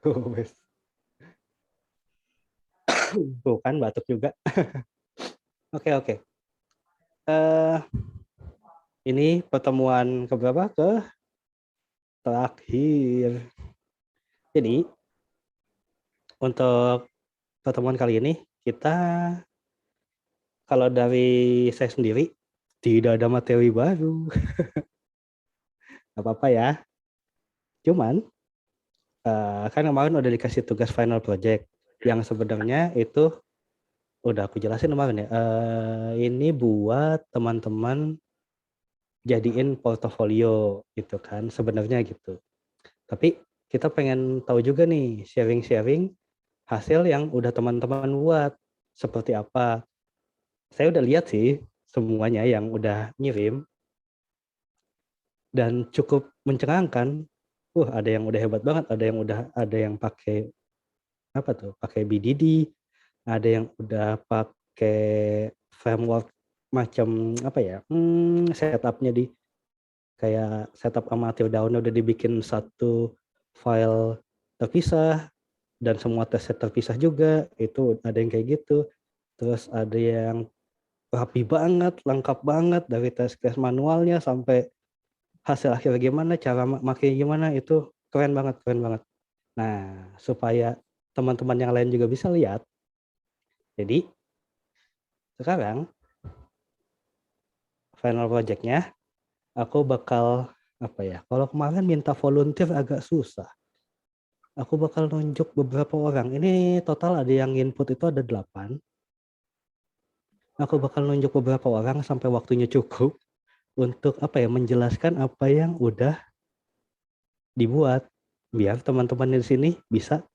Wes. Tuh kan batuk juga. Oke, oke. Eh, ini pertemuan keberapa? Ke terakhir. Jadi, untuk pertemuan kali ini, kita kalau dari saya sendiri, tidak ada materi baru. Gak apa-apa ya. Cuman, kan kemarin udah dikasih tugas final project. Yang sebenarnya itu, udah aku jelasin kemarin ya. Ini buat teman-teman jadiin portofolio gitu kan, sebenarnya gitu. Tapi kita pengen tahu juga nih, sharing-sharing hasil yang udah teman-teman buat. Seperti apa. Saya udah lihat sih semuanya yang udah ngirim. Dan cukup mencengangkan. Ada yang udah hebat banget, ada yang pakai apa tuh? Pakai BDD, ada yang udah pakai framework macam apa ya? Setupnya di kayak setup amatir daunnya udah dibikin satu file terpisah dan semua tesnya terpisah juga, itu ada yang kayak gitu. Terus ada yang rapi banget, lengkap banget dari tes manualnya sampai hasil akhir gimana, cara makanya gimana, itu keren banget, keren banget. Nah, supaya teman-teman yang lain juga bisa lihat, jadi sekarang final project-nya aku bakal apa ya? Kalau kemarin minta volunteer agak susah. Aku bakal nunjuk beberapa orang. Ini total ada yang input itu ada 8. Aku bakal nunjuk beberapa orang sampai waktunya cukup untuk apa ya, menjelaskan apa yang udah dibuat biar teman-teman di sini bisa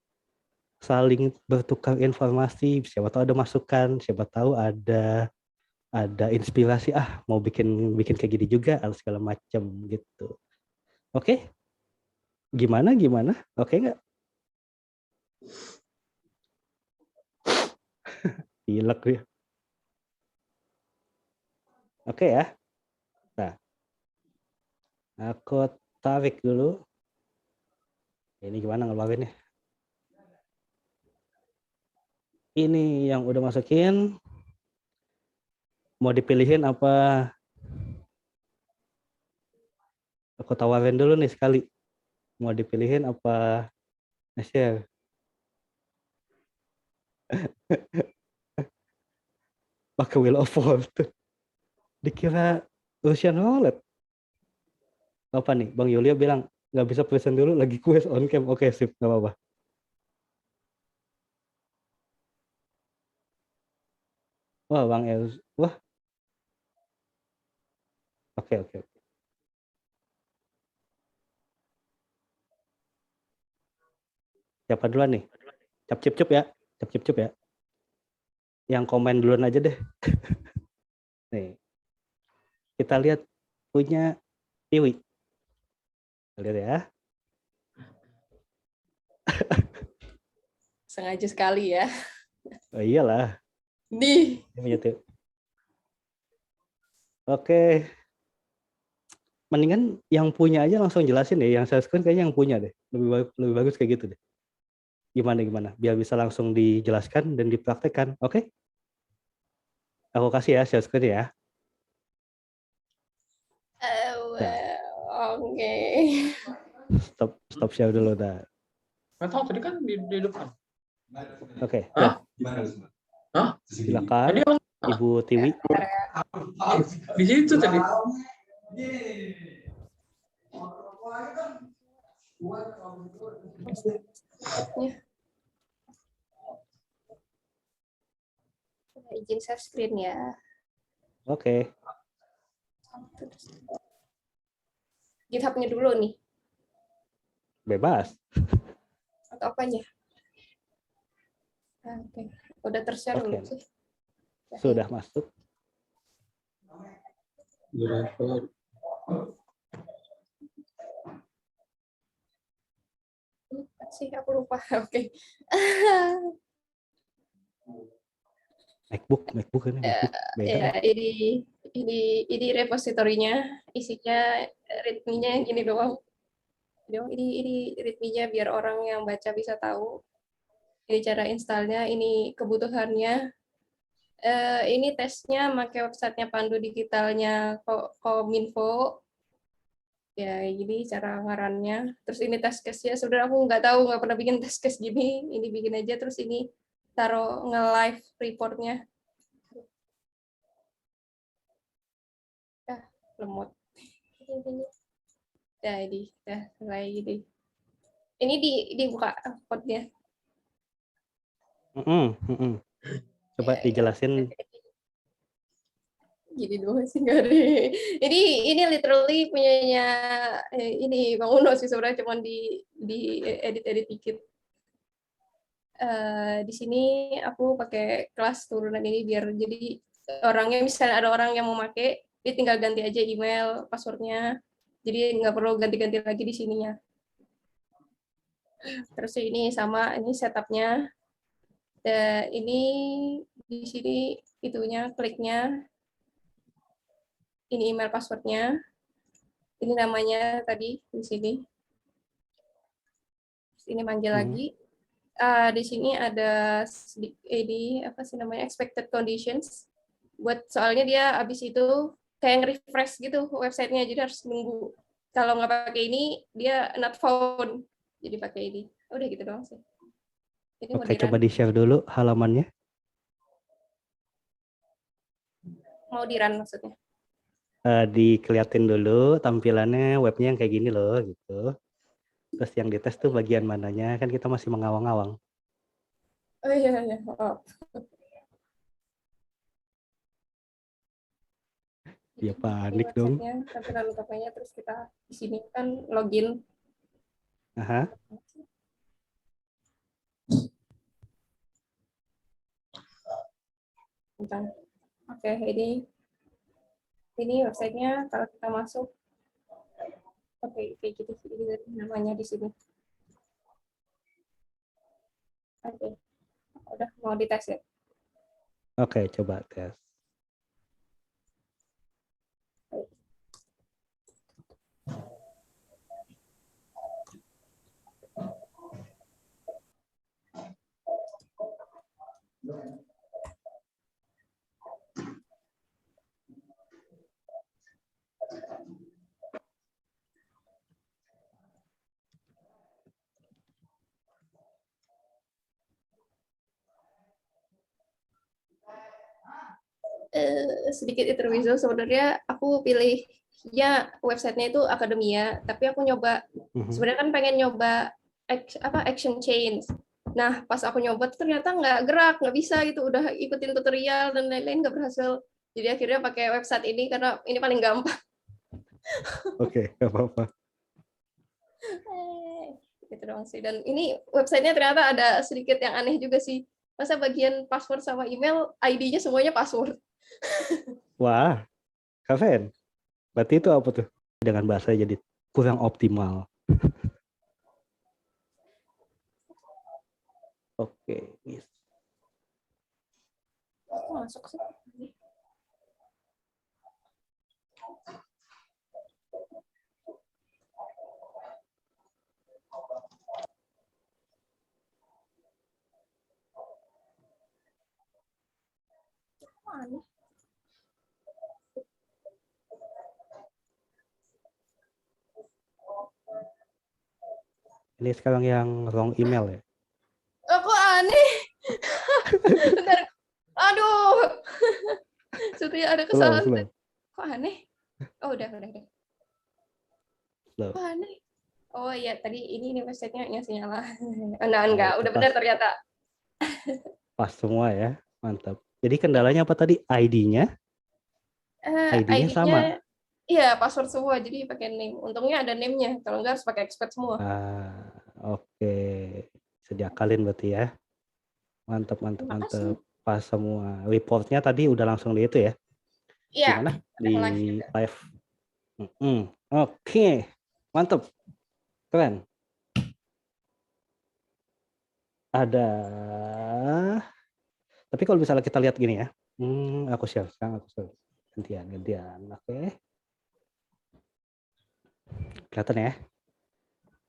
saling bertukar informasi, siapa tahu ada masukan, siapa tahu ada inspirasi, mau bikin bikin kayak gini juga, segala macam gitu. Oke, gimana? Oke nggak? Pilek ya. Oke ya. Nah, aku tarik dulu. Ini gimana ngeluarinnya? Ini yang udah masukin. Mau dipilihin apa? Aku tawarin dulu nih sekali. Mau dipilihin apa nge-share? Pakai Wheel of Fortune. Dikira Russian Roulette. Apa nih? Bang Yulia bilang, nggak bisa present dulu, lagi quest on cam. Oke, sip. Nggak apa-apa. Wah, Bang El. Wah, oke. Siapa duluan nih? Cap-cip-cup ya. Cap-cip-cup ya. Yang komen duluan aja deh. Nih, kita lihat punya Tiwi. Lihat ya. Sengaja sekali ya. Oh iyalah. Nih. Ini punya Tiwi. Oke. Mendingan yang punya aja langsung jelasin deh. Yang saya screen kayaknya yang punya deh. Lebih bagus kayak gitu deh. Gimana? Biar bisa langsung dijelaskan dan dipraktekkan. Oke? Aku kasih ya share screen ya. Nah, Oke. stop share dulu dah. Nggak tahu tadi kan di depan. Oke, Hah? Hah? silakan Tadi Ibu Tiwi. di situ tadi. Izin share screen ya. Oke. GitHub-nya dulu nih. Bebas. Atau apanya? Oke. Udah tershare Oke. belum sih? Sudah masuk. Sih, aku lupa. Oke. MacBook ini MacBook. Beda. Ya, ini repositorinya, isinya readme-nya yang gini doang. Ini readme-nya biar orang yang baca bisa tahu. Ini cara installnya, ini kebutuhannya. Ini tesnya pakai websitenya Pandu Digitalnya Kominfo. Ya, gini cara ngarannya. Terus ini test case-nya. Sebenarnya aku nggak tahu, nggak pernah bikin test case gini. Ini bikin aja, terus ini taruh nge-live report-nya. Lemot. Ya, ini. Ya, mulai gini. Ini dibuka code-nya. Coba dijelasin. Gini doang sih, nggak ada. Ini literally punyanya ini Bang Uno sih sebenarnya, cuma di edit dikit. Di sini aku pakai kelas turunan ini biar jadi orangnya, misalnya ada orang yang mau pakai, dia tinggal ganti aja email, passwordnya. Jadi nggak perlu ganti-ganti lagi di sininya. Terus ini sama, ini setupnya. Ini di sini itunya, kliknya. Ini email passwordnya. Ini namanya tadi di sini. Ini manggil lagi. Di sini ada ini apa sih namanya, expected conditions. Buat soalnya dia habis itu kayak nge-refresh gitu websitenya, jadi harus nunggu. Kalau nggak pakai ini dia not found. Jadi pakai ini. Udah gitu doang sih. Ini Oke, coba di-share dulu halamannya. Mau di-run maksudnya? Dikeliatin dulu tampilannya webnya yang kayak gini loh gitu. Terus yang dites tuh bagian mananya, kan kita masih mengawang-awang. Oh iya, iya. Oh. Dia panik Ini dong. websitenya, tampilan lengkapnya, terus kita di sini kan login. Aha. Oke, ini websitenya kalau kita masuk, oke, kayak gitu namanya di sini. Oke, udah mau dites ya? Oke, coba tes. Sedikit intermezzo, sebenarnya aku pilih ya websitenya itu Akademia, tapi aku nyoba sebenarnya kan pengen nyoba action change. Nah pas aku nyoba ternyata nggak gerak, nggak bisa gitu, udah ikutin tutorial dan lain-lain nggak berhasil. Jadi akhirnya pakai website ini karena ini paling gampang. Oke, nggak apa-apa. Gitu doang sih. Dan ini websitenya ternyata ada sedikit yang aneh juga sih. Masa bagian password sama email, ID-nya semuanya password. Wah, Kak berarti itu apa tuh? Dengan bahasa jadi kurang optimal. Oke, yes. Masuk sih. Aneh. Ini sekarang yang wrong email ya? Kok aneh? Bentar. Aduh. Sepertinya ada kesalahan. Slow. Kok aneh? Oh, udah. Slow. Kok aneh? Oh iya, tadi ini website-nya ngasih nyala. Enggak. Udah benar ternyata. Pas semua ya, mantap. Jadi kendalanya apa tadi? ID-nya? ID-nya sama? Iya, password semua. Jadi pakai name. Untungnya ada name-nya. Kalau enggak harus pakai expert semua. Oke. Sediakalin berarti ya. Mantap. Pas semua. Reportnya tadi udah langsung di itu ya? Iya. Gimana? Di live. Oke. Mantap. Keren. Ada. Tapi kalau misalnya kita lihat gini ya. Aku share. Sekarang aku share. Gantian. Oke. Kelihatan ya?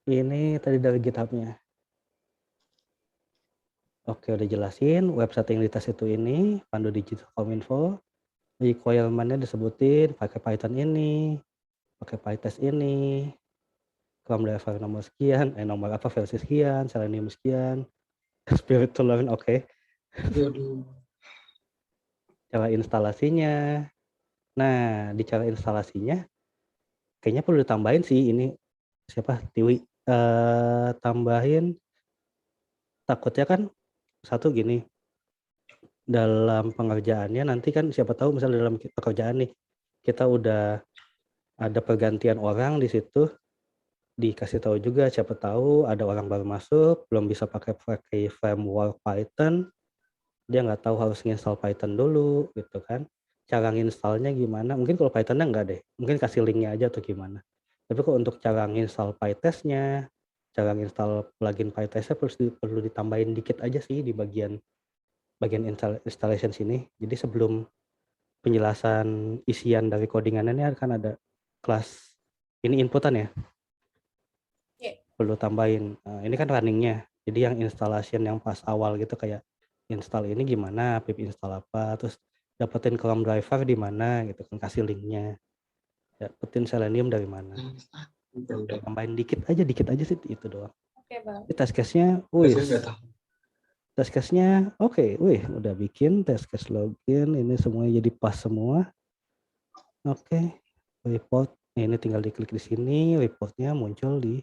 Ini tadi dari GitHub-nya. Oke, udah jelasin website yang dites itu ini, Pandu Digital Kominfo. Requirement-nya disebutin, pakai Python ini, pakai PyTest ini, Chrome driver nomor sekian, nomor apa versi sekian, Selenium sekian, Spirit to Learn, oke. Waduh. Cara instalasinya. Nah, di cara instalasinya, kayaknya perlu ditambahin sih ini, siapa, Tiwi, tambahin, takutnya kan, satu gini, dalam pengerjaannya nanti kan siapa tahu misalnya dalam pekerjaan nih, kita udah ada pergantian orang di situ, dikasih tahu juga siapa tahu ada orang baru masuk, belum bisa pakai framework Python, dia nggak tahu harus nginstal Python dulu gitu kan. Cara nginstalnya gimana? Mungkin kalau Pythonnya nggak deh, mungkin kasih linknya aja atau gimana. Tapi kalau untuk cara nginstal PyTest-nya, cara nginstal plugin PyTest-nya perlu ditambahin dikit aja sih di bagian installation sini. Jadi sebelum penjelasan isian dari codingannya ini akan ada kelas ini inputan ya. Iya. Perlu tambahin. Ini kan runningnya. Jadi yang installation yang pas awal gitu kayak install ini gimana, pip install apa, terus dapetin Chrome driver di mana gitu kan, kasih linknya. Dapetin Selenium dari mana. Udah. Tambahin dikit aja sih itu doang. Oke, Bang. Ini test case-nya, test case-nya oke, udah bikin test case login, ini semuanya jadi pas semua. Oke, report, ini tinggal diklik di sini, reportnya muncul di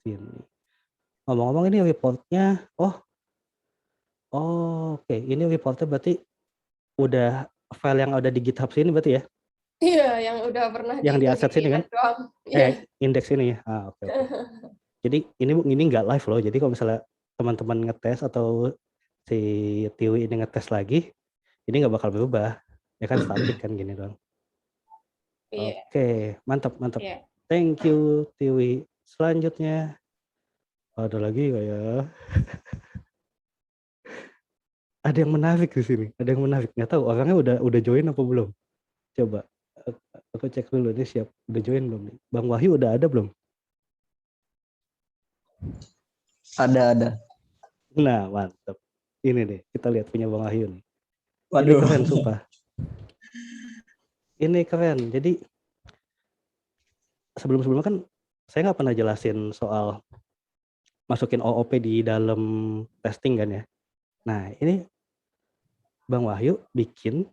sini. Ngomong-ngomong ini reportnya, oke, ini reportnya berarti udah file yang ada di GitHub sini berarti ya? Iya, yang udah pernah Yang di asset sini kan? doang. Iya. Index ini ya? Oke. Jadi ini nggak live loh, jadi kalau misalnya teman-teman ngetes atau si Tiwi ini ngetes lagi, ini nggak bakal berubah. Ya kan static kan gini doang. Iya. Oke, mantap. Iya. Thank you Tiwi. Selanjutnya ada lagi nggak ya? Ada yang menarik di sini. Ada yang menarik. Nggak tahu orangnya udah join apa belum? Coba aku cek dulu nih siap. Udah join belum nih? Bang Wahyu udah ada belum? Ada. Nah, mantap. Ini nih, kita lihat punya Bang Wahyu nih. Ini Waduh. keren sumpah. Ini keren. Jadi sebelum-sebelumnya kan saya nggak pernah jelasin soal masukin OOP di dalam testing kan ya. Nah, ini Bang Wahyu bikin,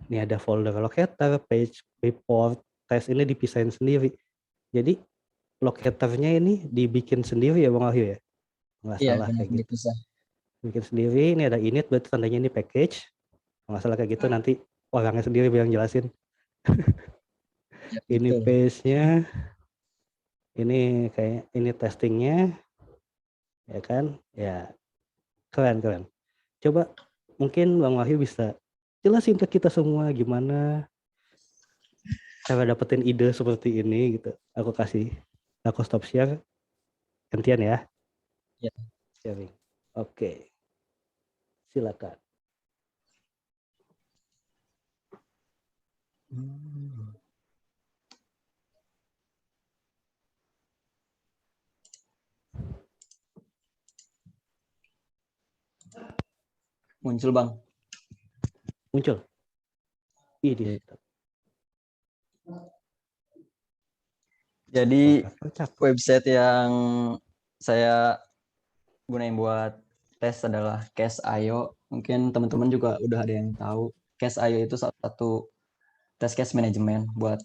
ini ada folder locator, page, report, test ini dipisahin sendiri. Jadi locatornya ini dibikin sendiri ya Bang Wahyu ya? Nggak Iya, salah kayak gitu. dipisah. Bikin sendiri, ini ada init berarti tandanya ini package. Nggak salah kayak gitu, nanti orangnya sendiri bilang jelasin. Ya, Ini betul. page-nya, ini kayak ini testingnya, ya kan? Ya, keren. Coba mungkin Bang Wahyu bisa jelasin ke kita semua gimana cara dapetin ide seperti ini gitu. Aku stop share, gantian ya. Ya. Sharing. Oke. Silakan. Muncul, Bang. Muncul. Ini. Jadi website yang saya gunain buat tes adalah Case.io. Mungkin teman-teman juga udah ada yang tahu. Case.io itu salah satu test case management buat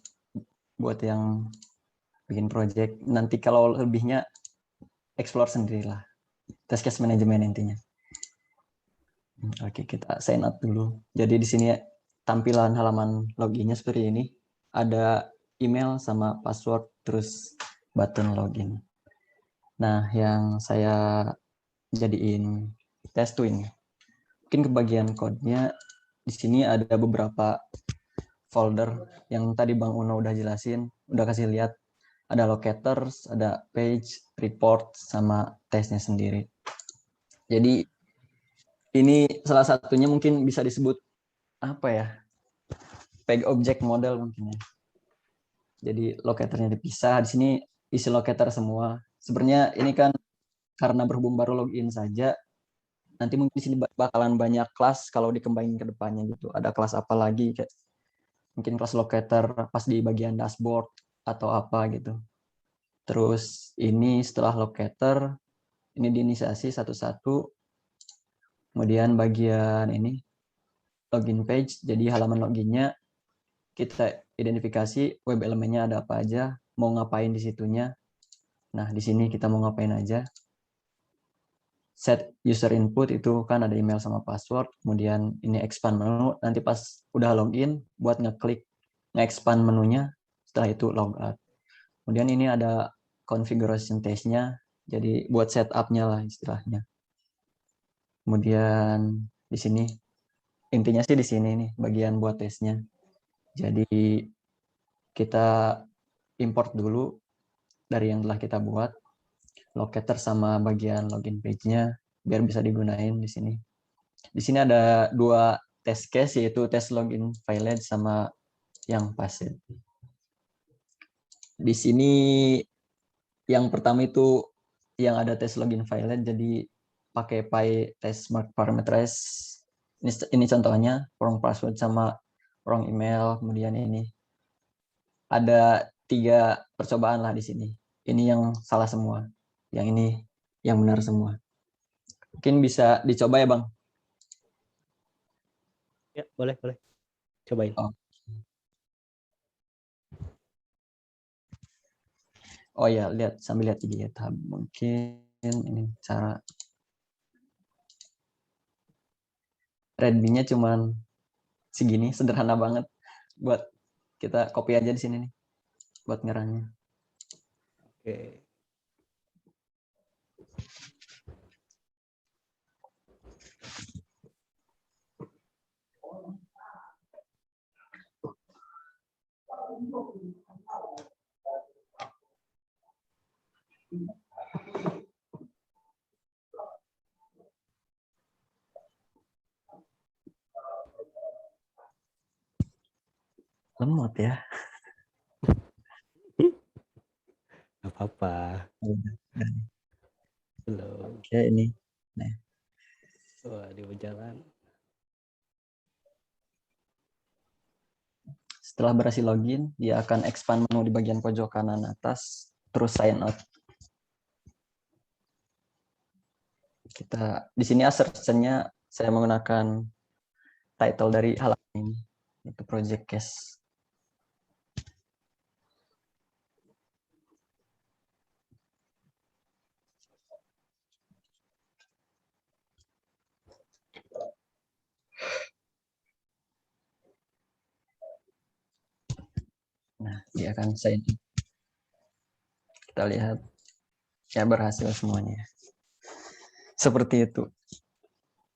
yang bikin project. Nanti kalau lebihnya explore sendirilah. Test case management intinya. Oke, kita sign up dulu. Jadi di sini tampilan halaman loginnya seperti ini. Ada email sama password, terus button login. Nah, yang saya jadiin test twin. Mungkin ke bagian code-nya, di sini ada beberapa folder yang tadi Bang Uno udah jelasin, udah kasih lihat. Ada locators, ada page, report, sama testnya sendiri. Jadi ini salah satunya mungkin bisa disebut apa ya? Page object model mungkin ya. Jadi locatornya dipisah. Di sini isi locator semua. sebenarnya ini kan karena berhubung baru login saja, nanti mungkin di sini bakalan banyak kelas kalau dikembangin ke depannya gitu. Ada kelas apa lagi, kayak mungkin kelas locator pas di bagian dashboard atau apa gitu. Terus ini setelah locator, ini diinisiasi satu-satu. Kemudian bagian ini login page, jadi halaman loginnya kita identifikasi web elemennya ada apa aja, mau ngapain di situnya. Nah, di sini kita mau ngapain aja. Set user input itu kan ada email sama password, kemudian ini expand menu, nanti pas udah login buat ngeklik nge-expand menunya, setelah itu logout. Kemudian ini ada configuration test-nya, jadi buat setup-nya lah istilahnya. Kemudian di sini intinya sih di sini nih bagian buat tesnya. Jadi kita import dulu dari yang telah kita buat, locator sama bagian login page-nya biar bisa digunain di sini. Di sini ada 2 test case, yaitu tes login failed sama yang passed. Di sini yang pertama itu yang ada tes login failed, jadi pakai test mark parameterize. Ini contohnya wrong password sama wrong email. Kemudian ini ada 3 percobaan lah di sini. Ini yang salah semua, yang ini yang benar semua. Mungkin bisa dicoba ya Bang. Ya, boleh. Cobain. Oh ya, sambil lihat di GitHub. Mungkin ini cara readme-nya cuman segini, sederhana banget. Buat kita copy aja di sini nih buat ngerangnya. Oke. Lemot ya. Gak apa-apa. Belum. Oke, ini. Nah, Wah, di berjalan. setelah berhasil login, dia akan expand menu di bagian pojok kanan atas, terus sign out. Kita di sini assertion-nya saya menggunakan title dari halaman ini, itu project case. Nah, dia akan sign in. Kita lihat ya berhasil semuanya. Seperti itu.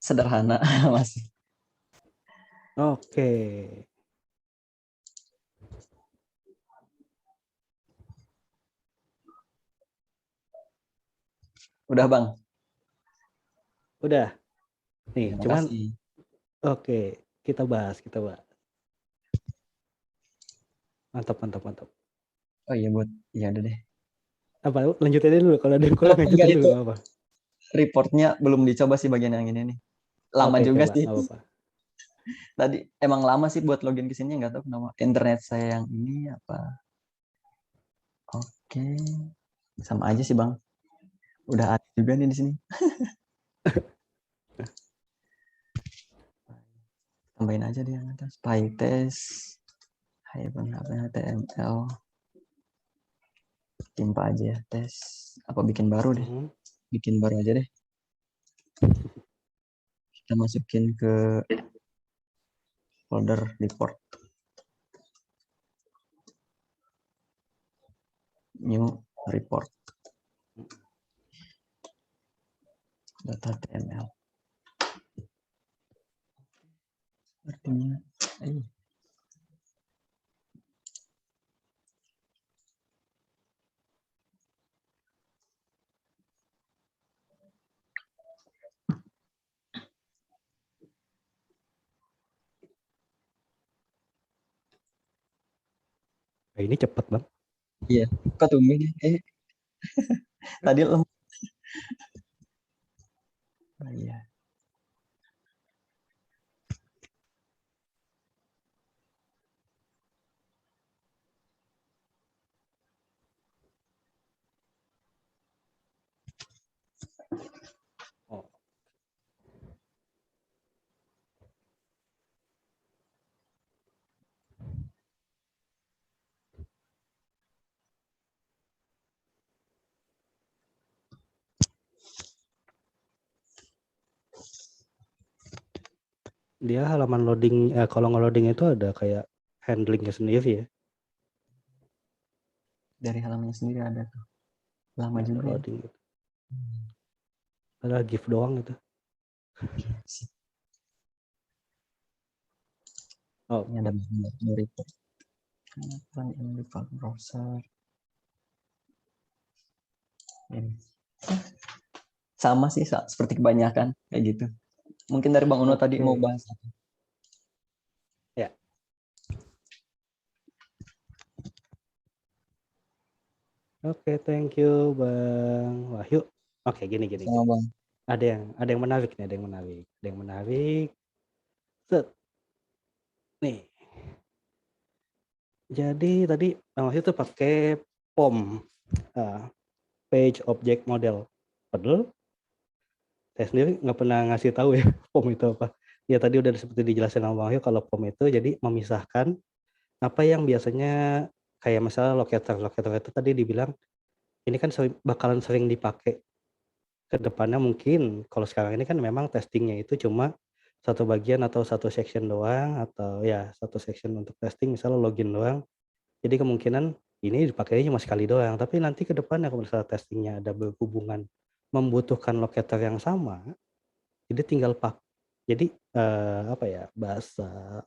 Sederhana masih. Oke. Udah Bang. Udah. Nih, Terima cuman kasih. oke, kita bahas. Mantap. Oh iya iya udah deh. Apa lanjutin aja dulu, kalau ada yang kurang Enggak lanjutin dulu itu nggak apa. reportnya belum dicoba sih bagian yang ini nih. Lama Oke, juga coba, sih. nggak apa-apa. Tadi emang lama sih buat login ke sini, nggak tahu kenapa internet saya yang ini apa. Oke. Sama aja sih Bang. Udah ada juga nih di sini. Tambahin aja di yang atas. PyTest -html. Timpa aja ya tes. Apa bikin baru deh? Bikin baru aja deh. Kita masukin ke folder report. New report. .html. Artinya, Ini cepet Bang. iya. Kok tumben ya? Tadi lemah. Oh, iya. Oh, dia halaman loading, kalau nge-loading itu ada kayak handlingnya sendiri ya. Dari halamannya sendiri ada tuh. Lama Ada juga. Ya. loading gitu. Ada GIF doang gitu. Oh, Ini ada report. Run in default browser. Ini. Sama sih, seperti kebanyakan kayak gitu. Mungkin dari Bang Uno tadi mau bahas apa? Ya. Oke, thank you Bang Wahyu. Oke, gini. Sama Bang. Ada yang menarik nih, ada yang menarik. Set. Nih. Jadi tadi Bang Wahyu tuh pakai POM, Page Object Model. Padahal saya sendiri nggak pernah ngasih tahu ya POM itu apa. Ya tadi udah seperti dijelasin sama Bang Wahyu, kalau POM itu jadi memisahkan apa yang biasanya kayak misalnya locator itu tadi dibilang ini kan bakalan sering dipakai ke depannya. Mungkin kalau sekarang ini kan memang testingnya itu cuma satu bagian atau satu section doang, atau ya satu section untuk testing misalnya login doang. Jadi kemungkinan ini dipakainya cuma sekali doang, tapi nanti ke depannya kalau misalnya testingnya ada berhubungan membutuhkan locator yang sama, jadi tinggal jadi apa ya, bahasa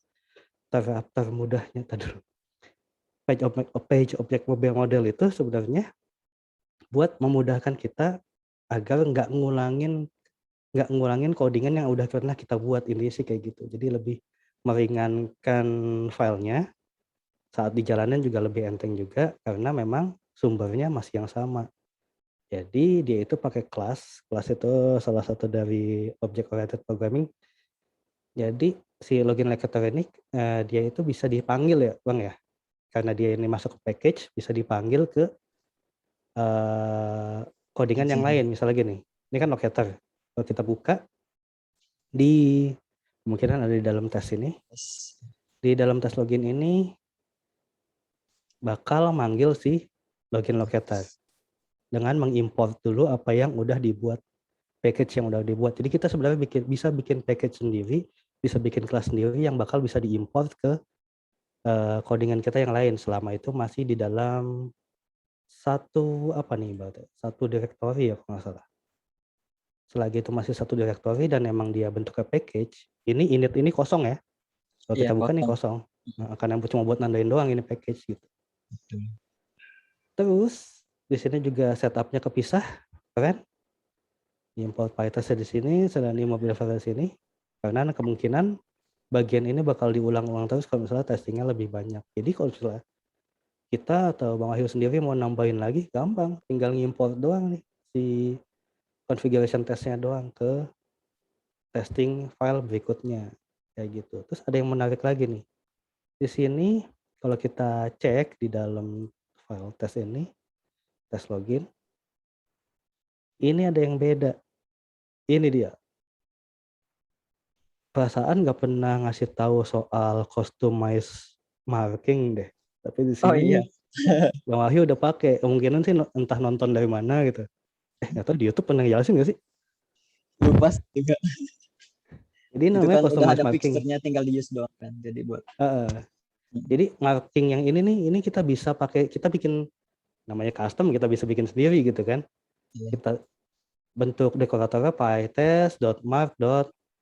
termudahnya tadi page object model itu sebenarnya buat memudahkan kita agar nggak ngulangin codingan yang udah pernah kita buat. Ini sih kayak gitu. Jadi lebih meringankan filenya, saat di jalanan juga lebih enteng juga karena memang sumbernya masih yang sama. Jadi dia itu pakai kelas itu salah satu dari object oriented programming. Jadi si login locator ini dia itu bisa dipanggil ya Bang ya, karena dia ini masuk ke package bisa dipanggil ke codingan yang lain. Misalnya gini, ini kan locator, kalau kita buka di kemungkinan ada di dalam tes ini, di dalam tes login ini bakal manggil si login locator dengan mengimport dulu apa yang udah dibuat, package yang udah dibuat. Jadi kita sebenarnya bisa bikin package sendiri, bisa bikin kelas sendiri yang bakal bisa diimport ke codingan kita yang lain selama itu masih di dalam satu apa nih berarti satu directory ya kalau nggak salah. Selagi itu masih satu directory dan emang dia bentuknya package, ini init ini kosong ya. Kalau kita buka nih kosong. Nah, karena cuma buat nandain doang ini package gitu. Terus di sini juga setupnya kepisah, keren. Import PyTest di sini, sedang di mobil di sini. Karena kemungkinan bagian ini bakal diulang-ulang terus kalau misalnya testingnya lebih banyak. Jadi kalau misalnya kita atau Bang Wahyu sendiri mau nambahin lagi, gampang. Tinggal ngimport doang nih si configuration testnya doang ke testing file berikutnya. Kayak gitu. Terus ada yang menarik lagi nih. Di sini kalau kita cek di dalam file tes ini, tes login, ini ada yang beda. Ini dia. Perasaan nggak pernah ngasih tahu soal customize marking deh. Tapi di sini Bang Wahyu udah pakai. Kemungkinan sih entah nonton dari mana gitu. Nggak tahu di YouTube pernah jelasin nggak sih? Lupa juga. Jadi Itu namanya kan udah customize ada marking. fixture-nya tinggal di use doang kan. Jadi buat jadi marking yang ini nih, ini kita bisa pakai, kita bikin namanya custom, kita bisa bikin sendiri gitu kan. Kita bentuk dekoratornya pytest.mark.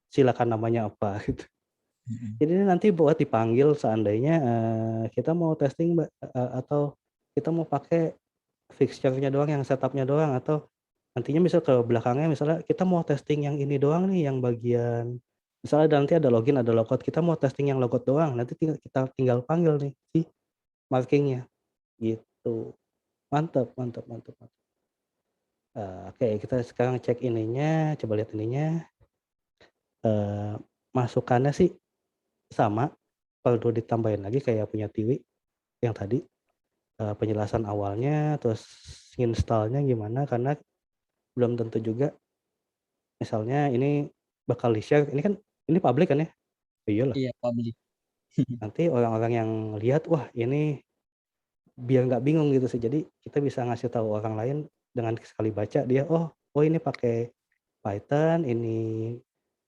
Silakan namanya apa gitu. Jadi ini nanti buat dipanggil seandainya kita mau testing atau kita mau pakai fixture-nya doang, yang setupnya doang, atau nantinya misal ke belakangnya misalnya kita mau testing yang ini doang nih, yang bagian misalnya nanti ada login ada logout, kita mau testing yang logout doang, nanti kita tinggal panggil nih si markingnya gitu. Mantap. Oke, kita sekarang cek ininya, coba lihat ininya. Masukannya sih sama, perlu ditambahin lagi kayak punya Tiwi yang tadi, penjelasan awalnya, terus install-nya gimana, karena belum tentu juga misalnya ini bakal di-share, ini kan ini publik kan ya? Iyalah, Iya, public. nanti orang-orang yang lihat, wah ini biar nggak bingung gitu sih. Jadi kita bisa ngasih tahu orang lain dengan sekali baca dia, oh ini pakai Python, ini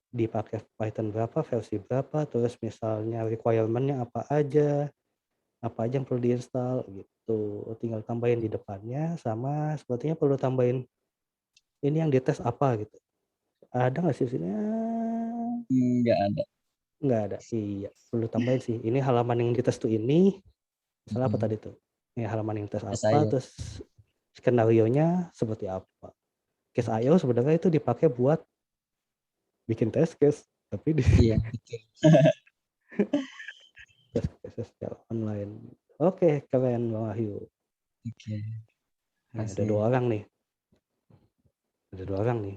dipakai Python berapa, versi berapa, terus misalnya requirement-nya apa aja yang perlu diinstal gitu. Tinggal tambahin di depannya, sama sepertinya perlu tambahin ini yang dites apa gitu. Ada nggak sih di sini? Nggak ada. Nggak ada. Iya, perlu tambahin sih. Ini halaman yang dites tuh ini, misalnya apa Mhm. tadi tuh? Ini halaman yang tes Tes apa, IO. terus skenario-nya seperti apa. Case IO sebenarnya itu dipakai buat bikin test case, tapi di Iya, betul. test case secara online. Oke, keren Bang Wahyu. Oke, Nah, ada 2 kasih. orang nih. Ada 2 orang nih.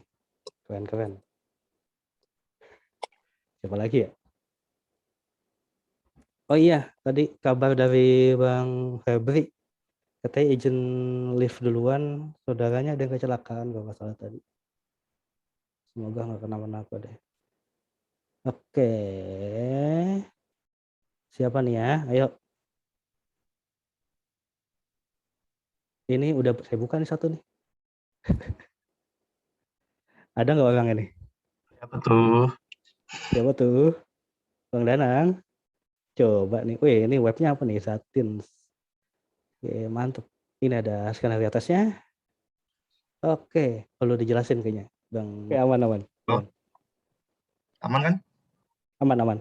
Keren. Siapa lagi ya? Oh iya, tadi kabar dari Bang Febri, katanya izin live duluan, saudaranya ada yang kecelakaan kalau nggak salah tadi. Semoga nggak kenapa-napa deh. Oke. Siapa nih ya? Ayo. Ini udah saya buka nih satu nih. Ada nggak orangnya nih? Apa tuh? Siapa tuh? Bang Danang. Coba nih. Wih, ini webnya apa nih? Satins. Oke, mantep. Ini ada skenario atasnya. Oke, perlu dijelasin kayaknya. Bang. Oke, aman. Oh, aman kan? Aman.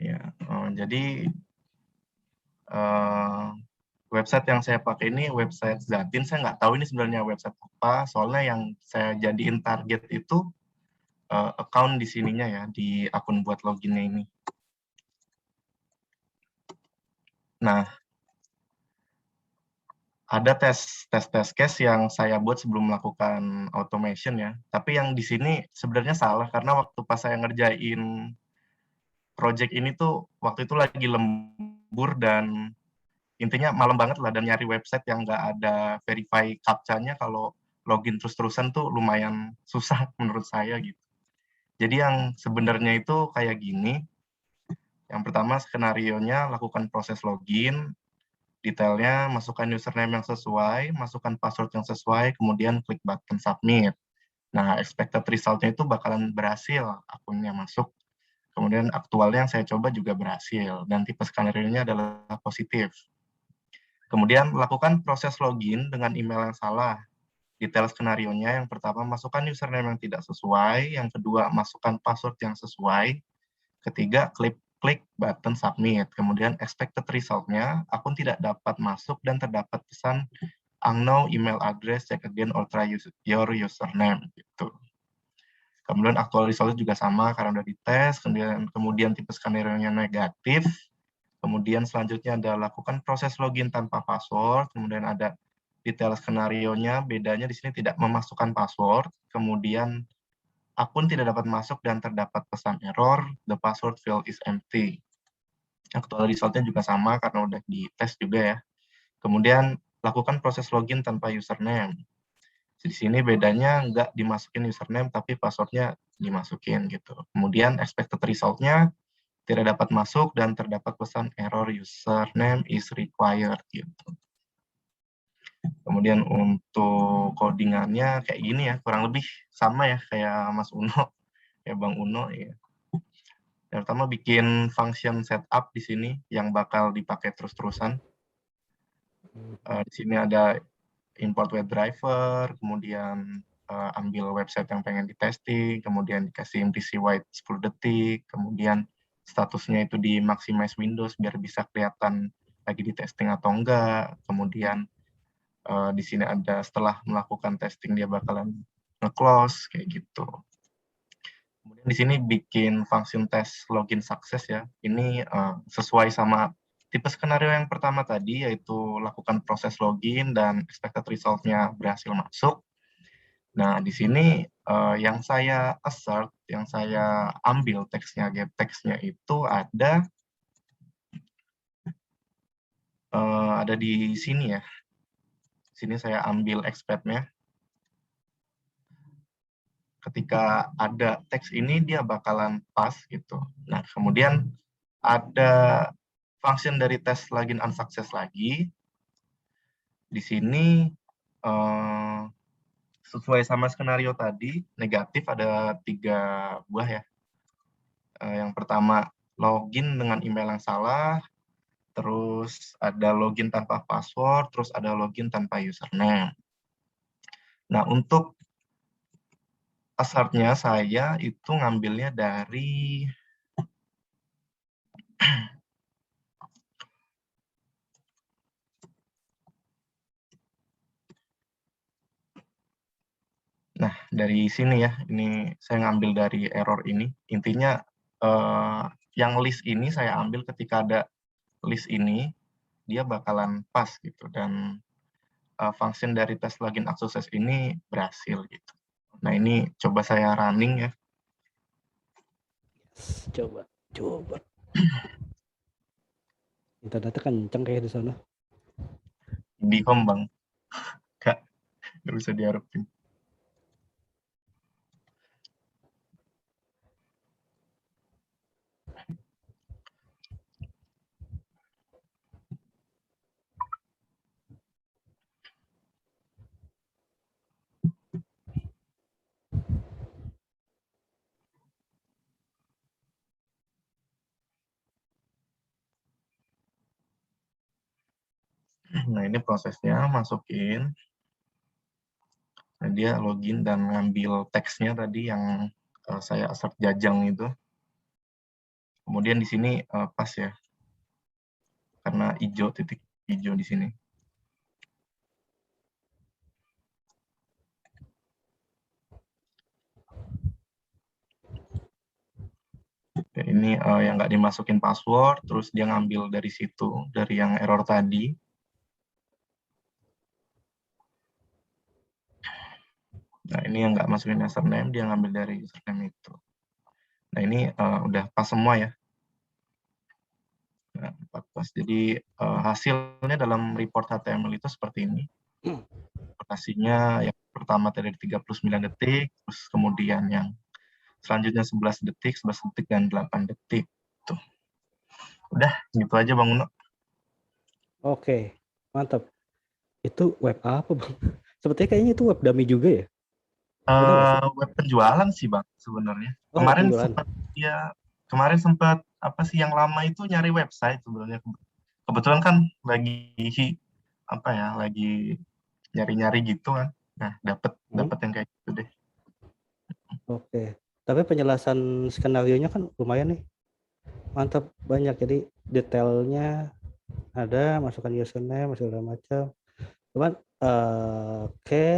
Ya. Jadi website yang saya pakai ini website Zatin. Saya nggak tahu ini sebenarnya website apa. Soalnya yang saya jadiin target itu account di sininya ya, di akun buat loginnya ini. Nah, ada tes case yang saya buat sebelum melakukan automation ya. Tapi yang di sini sebenarnya salah karena waktu pas saya ngerjain project ini tuh waktu itu lagi lembur dan intinya malam banget lah, dan nyari website yang nggak ada verify captcha-nya kalau login terus-terusan tuh lumayan susah menurut saya gitu. Jadi yang sebenarnya itu kayak gini. Yang pertama skenarionya lakukan proses login, detailnya masukkan username yang sesuai, masukkan password yang sesuai, kemudian klik button submit. Nah, expected result-nya itu bakalan berhasil, akunnya masuk. Kemudian aktualnya yang saya coba juga berhasil, dan tipe skenario-nya adalah positif. Kemudian lakukan proses login dengan email yang salah. Detail skenarionya yang pertama masukkan username yang tidak sesuai, yang kedua masukkan password yang sesuai, ketiga klik button submit. Kemudian expected result-nya akun tidak dapat masuk dan terdapat pesan unknown email address, check again or try your username gitu. Kemudian aktual result juga sama karena udah dites, kemudian tipe skenario-nya negatif. Kemudian selanjutnya ada lakukan proses login tanpa password, kemudian ada detail skenario-nya, bedanya di sini tidak memasukkan password, kemudian akun tidak dapat masuk dan terdapat pesan error, the password field is empty. Aktual result-nya juga sama karena udah dites juga ya. Kemudian lakukan proses login tanpa username. Di sini bedanya nggak dimasukin username tapi password-nya dimasukin gitu. Kemudian expected result-nya tidak dapat masuk dan terdapat pesan error username is required gitu. Kemudian untuk codingannya kayak gini ya, kurang lebih sama ya kayak Mas Uno, kayak Bang Uno ya. Yang pertama bikin function setup di sini yang bakal dipakai terus-terusan. Di sini ada import WebDriver, kemudian ambil website yang pengen ditesting, kemudian dikasih MPC white 10 detik, kemudian statusnya itu di maximize Windows biar bisa kelihatan lagi di testing atau enggak. Kemudian di sini ada setelah melakukan testing dia bakalan nge-close kayak gitu. Kemudian di sini bikin function test login success ya. Ini sesuai sama tipe skenario yang pertama tadi, yaitu lakukan proses login dan expected result-nya berhasil masuk. Nah, di sini yang saya assert, yang saya ambil teksnya, get teksnya itu ada di sini ya. Sini saya ambil expatnya. Ketika ada teks ini dia bakalan pas gitu. Nah, kemudian ada function dari tes login unsuccess lagi. Di sini sesuai sama skenario tadi, negatif ada 3 buah ya. Yang pertama, login dengan email yang salah, terus ada login tanpa password, terus ada login tanpa username. Nah, untuk assertnya saya itu ngambilnya dari nah, dari sini ya, ini saya ngambil dari error ini. Intinya yang list ini saya ambil ketika ada list ini, dia bakalan pas gitu. Dan function dari tes login access ini berhasil gitu. Nah, ini coba saya running ya. Coba. Internetnya kenceng kayak di sana. Di home bang, nggak bisa diharapin. Nah, ini prosesnya, masukin. Nah, dia login dan ngambil teksnya tadi yang saya assert Jajang itu. Kemudian di sini pas ya, karena hijau, titik hijau di sini. Ya, ini yang nggak dimasukin password, terus dia ngambil dari situ, dari yang error tadi. Nah, ini yang nggak masukin username, dia ngambil dari username itu. Nah, ini udah pas semua ya. Nah, 14. Jadi hasilnya dalam report HTML itu seperti ini. Rotasinya yang pertama tadi 39 detik, terus kemudian yang selanjutnya 11 detik, 11 detik, dan 8 detik. Tuh. Udah, gitu aja Bang Uno. Oke, mantap. Itu web apa bang? Sepertinya kayaknya itu web dummy juga ya? Benar nggak sih? Web penjualan sih Bang sebenarnya. Oh, Kemarin penjualan. sempat apa sih yang lama itu nyari website sebenarnya. Kebetulan kan lagi nyari-nyari gitu kan. Nah, dapat yang kayak gitu deh. Oke. Tapi penjelasan skenario-nya kan lumayan nih. Mantap, banyak. Jadi detailnya ada, masukkan username, segala macam. Cuman oke.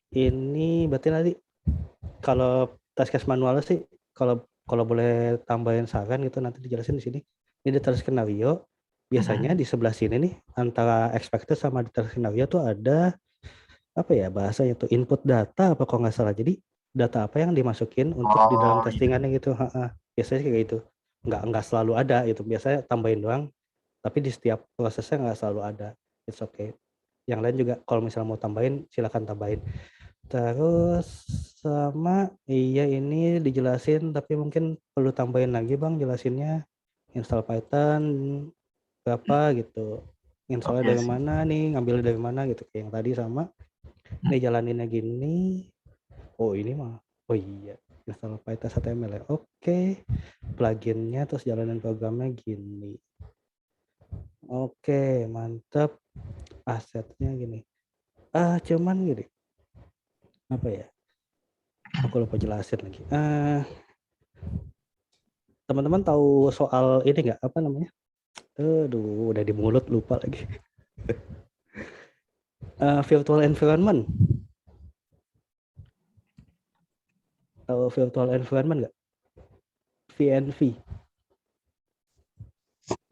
Ini berarti nanti kalau task case manual sih kalau boleh tambahin saran gitu nanti dijelasin di sini. Ini detail skenario. Biasanya di sebelah sini nih antara expected sama detail skenario tuh ada apa ya bahasanya tuh input data apa kok nggak salah. Jadi data apa yang dimasukin untuk di dalam testingannya gitu. Biasanya kayak gitu. Nggak selalu ada itu. Biasanya tambahin doang. Tapi di setiap prosesnya nggak selalu ada. It's okay. Yang lain juga kalau misalnya mau tambahin silakan tambahin. Terus sama iya ini dijelasin tapi mungkin perlu tambahin lagi Bang jelasinnya install Python berapa gitu. Installnya dari mana nih, ngambil dari mana gitu kayak yang tadi sama. Ini jalaninnya gini. Oh ini mah. Oh iya, install Python HTML ya. Oke. Pluginnya terus jalanin programnya gini. Oke, mantap. Asetnya gini. Cuman gini. Apa ya? Aku lupa jelasin lagi. Teman-teman tahu soal ini nggak? Apa namanya? Aduh, udah di mulut lupa lagi. Virtual environment. Tahu virtual environment nggak? VNV.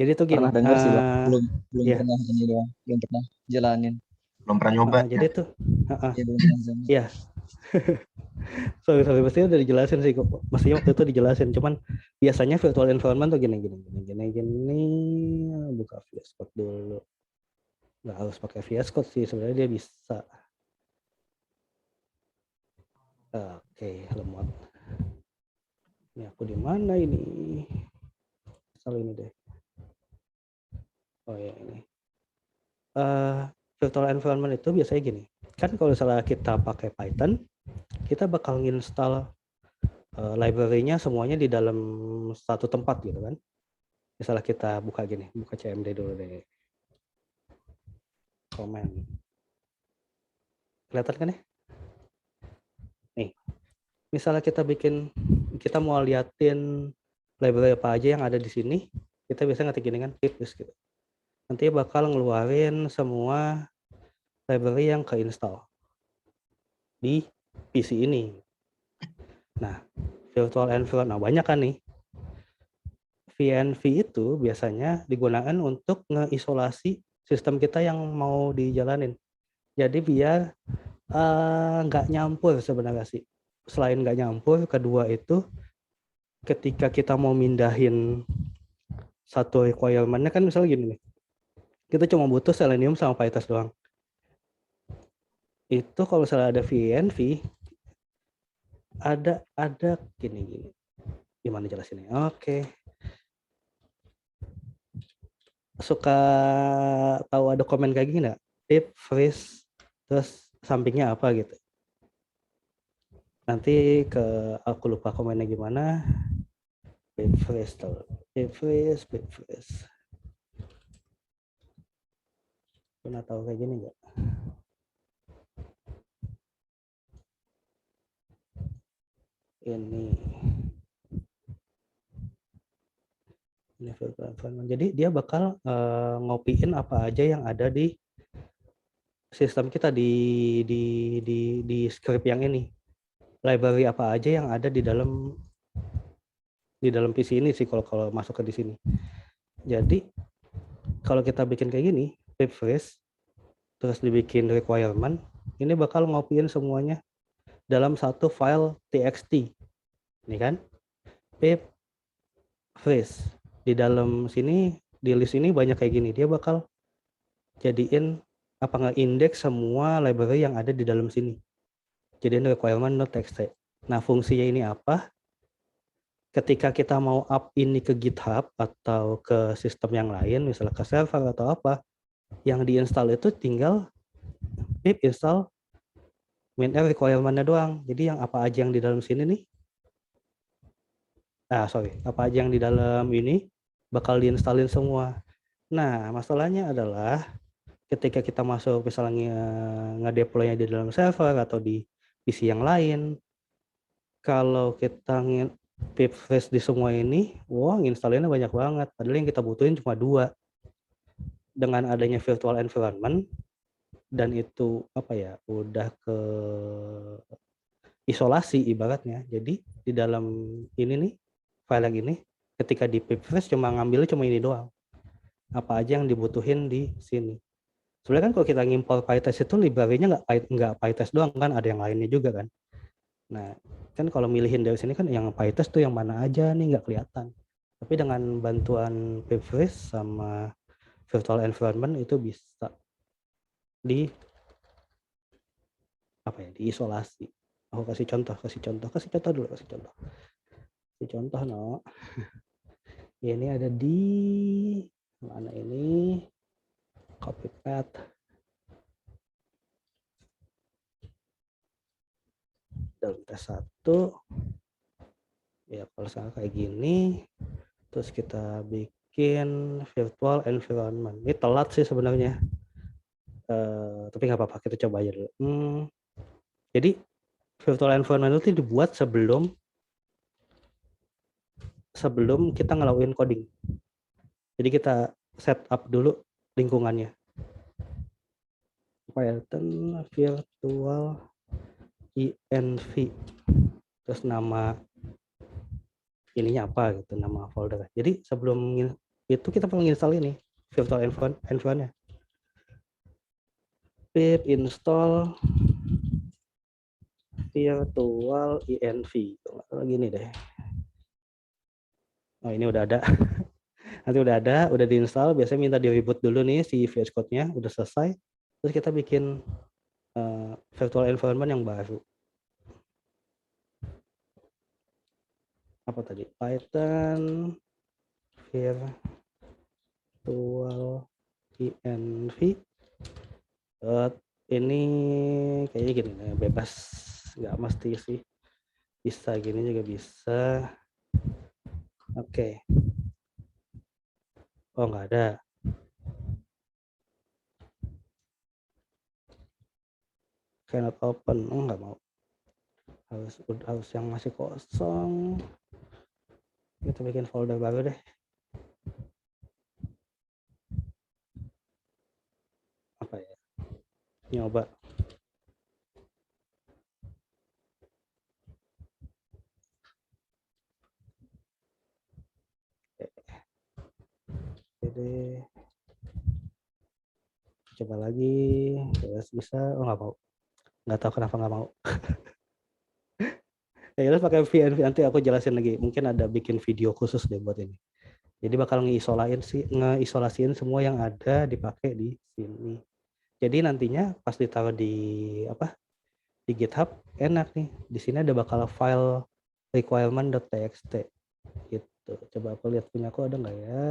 Jadi itu gini. Pernah dengar sih Bang. Belum Iya. pernah ini doang, belum pernah jalanin. belum pernah nyoba. Jadi tuh, Ya, belum sama. iya. sorry, mestinya udah dijelasin sih, mestinya waktu itu dijelasin. Cuman biasanya virtual environment tuh gini. Buka VS Code dulu. Nggak harus pakai VS Code sih, sebenarnya dia bisa. Oke, lemot. Ini aku di mana ini? Asal ini deh. Oh ya ini. Virtual environment itu biasanya gini. Kan kalau misalnya kita pakai Python, kita bakal install library-nya semuanya di dalam satu tempat gitu kan. Misalnya kita buka gini, buka CMD dulu deh. Comment. Kelihatan kan ya? Nih. Misalnya kita mau liatin library apa aja yang ada di sini, kita biasa ngetik gini kan, pip gitu. Nanti bakal ngeluarin semua library yang keinstall di PC ini. Nah, virtual environment, banyak kan nih. VNV itu biasanya digunakan untuk ngeisolasi sistem kita yang mau dijalanin. Jadi biar nggak nyampur sebenarnya sih. Selain nggak nyampur, kedua itu ketika kita mau mindahin satu requirement-nya kan misalnya gini nih. Kita cuma butuh Selenium sama PyTest doang. Itu kalau misalnya ada VNV, ada gini. Gimana jelasinnya? Oke. Suka tahu ada komen kayak gini nggak? Pip, freeze, terus sampingnya apa gitu. Nanti aku lupa komennya gimana. Pip, freeze, pip, freeze. Pernah tahu kayak gini nggak? Ini virtual environment. Jadi dia bakal ngopiin apa aja yang ada di sistem kita di script yang ini. Library apa aja yang ada di dalam PC ini sih kalau masuk ke di sini. Jadi kalau kita bikin kayak gini, pip freeze, terus dibikin requirement, ini bakal ngopiin semuanya dalam satu file txt. Ini kan, pip freeze. Di dalam sini, di list ini banyak kayak gini. Dia bakal jadiin nge-index semua library yang ada di dalam sini. Jadiin requirement.txt. Nah, fungsinya ini apa? Ketika kita mau up ini ke GitHub atau ke sistem yang lain, misalnya ke server atau apa, yang diinstal itu tinggal pip install main requirement-nya doang. Jadi yang apa aja yang di dalam sini nih, apa aja yang di dalam ini bakal diinstalin semua. Nah, masalahnya adalah ketika kita masuk misalnya nge-deploy-nya di dalam server atau di PC yang lain, kalau kita pip freeze di semua ini, installnya banyak banget. Padahal yang kita butuhin cuma 2. Dengan adanya virtual environment, dan itu udah ke isolasi ibaratnya. Jadi di dalam ini nih, file yang ini, ketika di pip freeze ngambilnya cuma ini doang. Apa aja yang dibutuhin di sini. Sebenarnya kan kalau kita ngimpor PyTest itu library-nya nggak PyTest doang kan, ada yang lainnya juga kan. Nah, kan kalau milihin dari sini kan yang PyTest tuh yang mana aja nih nggak kelihatan. Tapi dengan bantuan pip freeze sama virtual environment itu bisa diisolasi. Aku kasih contoh dulu. Kasih contoh no. Ini ada di mana ini? Copy path. Dalam tes 1. Ya, kalau sekarang kayak gini, terus kita bikin virtual environment. Ini telat sih sebenarnya. Tapi nggak apa-apa, kita coba aja dulu. Jadi virtual environment itu dibuat sebelum kita ngelakuin coding. Jadi kita set up dulu lingkungannya. Python virtual env. Terus nama ininya apa gitu, nama folder. Jadi sebelum itu kita perlu install ini virtual environment-nya. pip install virtual env. Gini deh. Oh, ini udah ada. Nanti udah ada, udah diinstal. Biasanya minta di reboot dulu nih si VS Code-nya, udah selesai. Terus kita bikin virtual environment yang baru. Apa tadi? Python virtual env. Ini kayaknya gini, bebas, nggak mesti sih. Bisa gini juga bisa. Oke. Oh, nggak ada. Cannot open. Oh, nggak mau. Harus yang masih kosong. Kita bikin folder baru deh. Apa ya? Nyoba. Jadi coba lagi, terus bisa. Oh, nggak mau. Nggak tahu kenapa nggak mau. Ya terus pakai VNV, nanti aku jelasin lagi. Mungkin ada bikin video khusus deh buat ini. Jadi bakal ngeisolasiin semua yang ada dipakai di sini. Jadi nantinya pas ditaruh di di GitHub enak nih. Di sini ada bakal file requirement.txt gitu. Coba aku lihat punya aku ada nggak ya?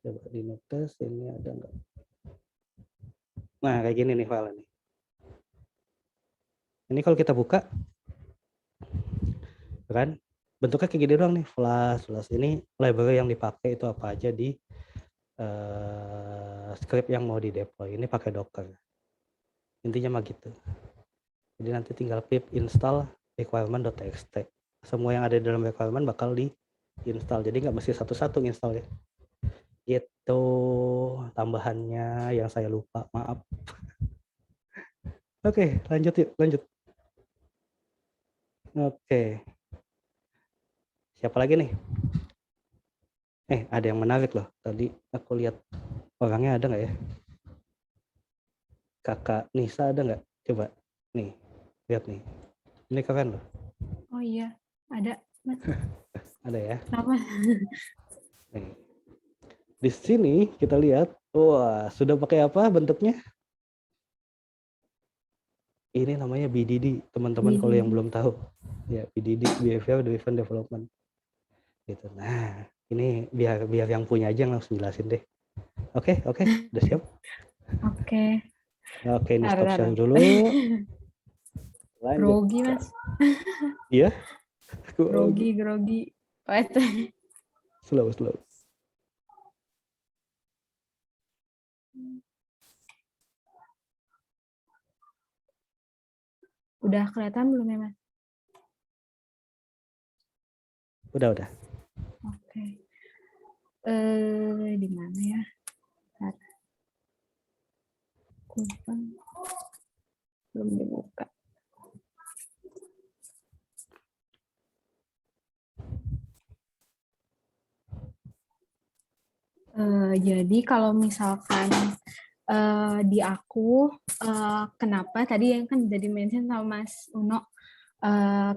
Coba di notes ini ada nggak? Nah kayak gini nih file ini. Ini kalau kita buka, kan bentuknya kayak gini doang nih, flash. Ini library yang dipakai itu apa aja di script yang mau di deploy. Ini pakai Docker. Intinya mah gitu. Jadi nanti tinggal pip install requirement.txt. Semua yang ada di dalam requirement bakal di install. Jadi nggak mesti satu-satu install ya. Itu tambahannya yang saya lupa, maaf. Oke, lanjut yuk, lanjut. Oke. Siapa lagi nih? Ada yang menarik loh. Tadi aku lihat orangnya ada nggak ya? Kakak Nisa ada nggak? Coba nih, lihat nih. Ini keren loh. Oh iya, ada. Mas. Ada ya? Kenapa? Nih. Di sini kita lihat, wah sudah pakai apa bentuknya? Ini namanya BDD, teman-teman kalau yang belum tahu. Ya, BDD, Behavior Driven Development. Gitu. Nah, ini biar yang punya aja yang langsung jelasin deh. Oke, udah siap? Oke. Oke, ini stop share dulu. Lanjut. Grogi, Mas. Iya? Grogi. Oh, itu. Slow. Udah kelihatan belum ya, Mas? Udah. Oke. Di mana ya? Bentar. Belum dibuka. Jadi kalau misalkan di aku, kenapa tadi yang kan udah di-mention sama Mas Uno,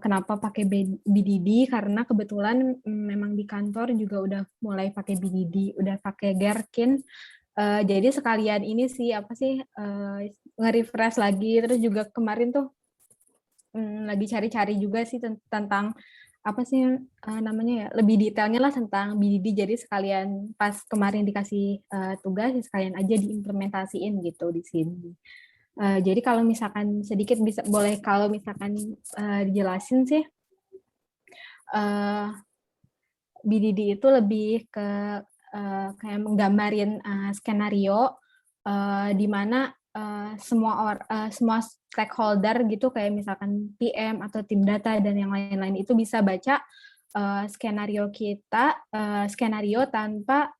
kenapa pakai BDD, karena kebetulan memang di kantor juga udah mulai pakai BDD, udah pakai Gherkin. Jadi sekalian ini sih nge-refresh lagi, terus juga kemarin tuh lagi cari-cari juga sih tentang namanya ya, lebih detailnya lah tentang BDD. Jadi sekalian pas kemarin dikasih tugas, sekalian aja diimplementasiin gitu di sini. Jadi kalau misalkan sedikit boleh kalau misalkan dijelasin sih, BDD itu lebih ke kayak menggambarin skenario di mana semua stakeholder gitu, kayak misalkan PM atau tim data dan yang lain-lain itu bisa baca skenario tanpa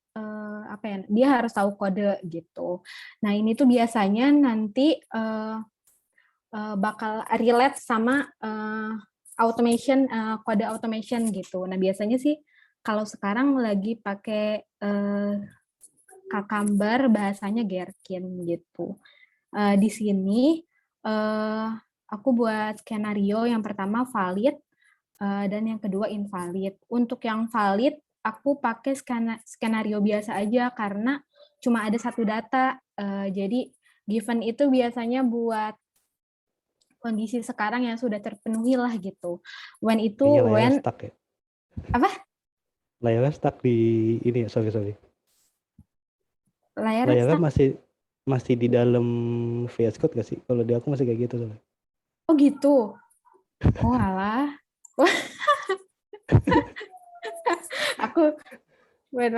dia harus tahu kode gitu. Nah ini tuh biasanya nanti bakal relate sama automation, kode automation gitu. Nah biasanya sih kalau sekarang lagi pakai Cucumber, bahasanya Gherkin gitu. Di sini aku buat skenario yang pertama valid dan yang kedua invalid. Untuk yang valid aku pakai skenario biasa aja karena cuma ada satu data. Jadi given itu biasanya buat kondisi sekarang yang sudah terpenuhi lah gitu. When itu Kayaknya layarnya when stuck ya. apa? Layarnya stuck di ini, sorry. Layarnya Layarnya stuck. masih di dalam VS Code gak sih? Kalau di aku masih kayak gitu soalnya. Oh gitu. Oh alah. Aku wait.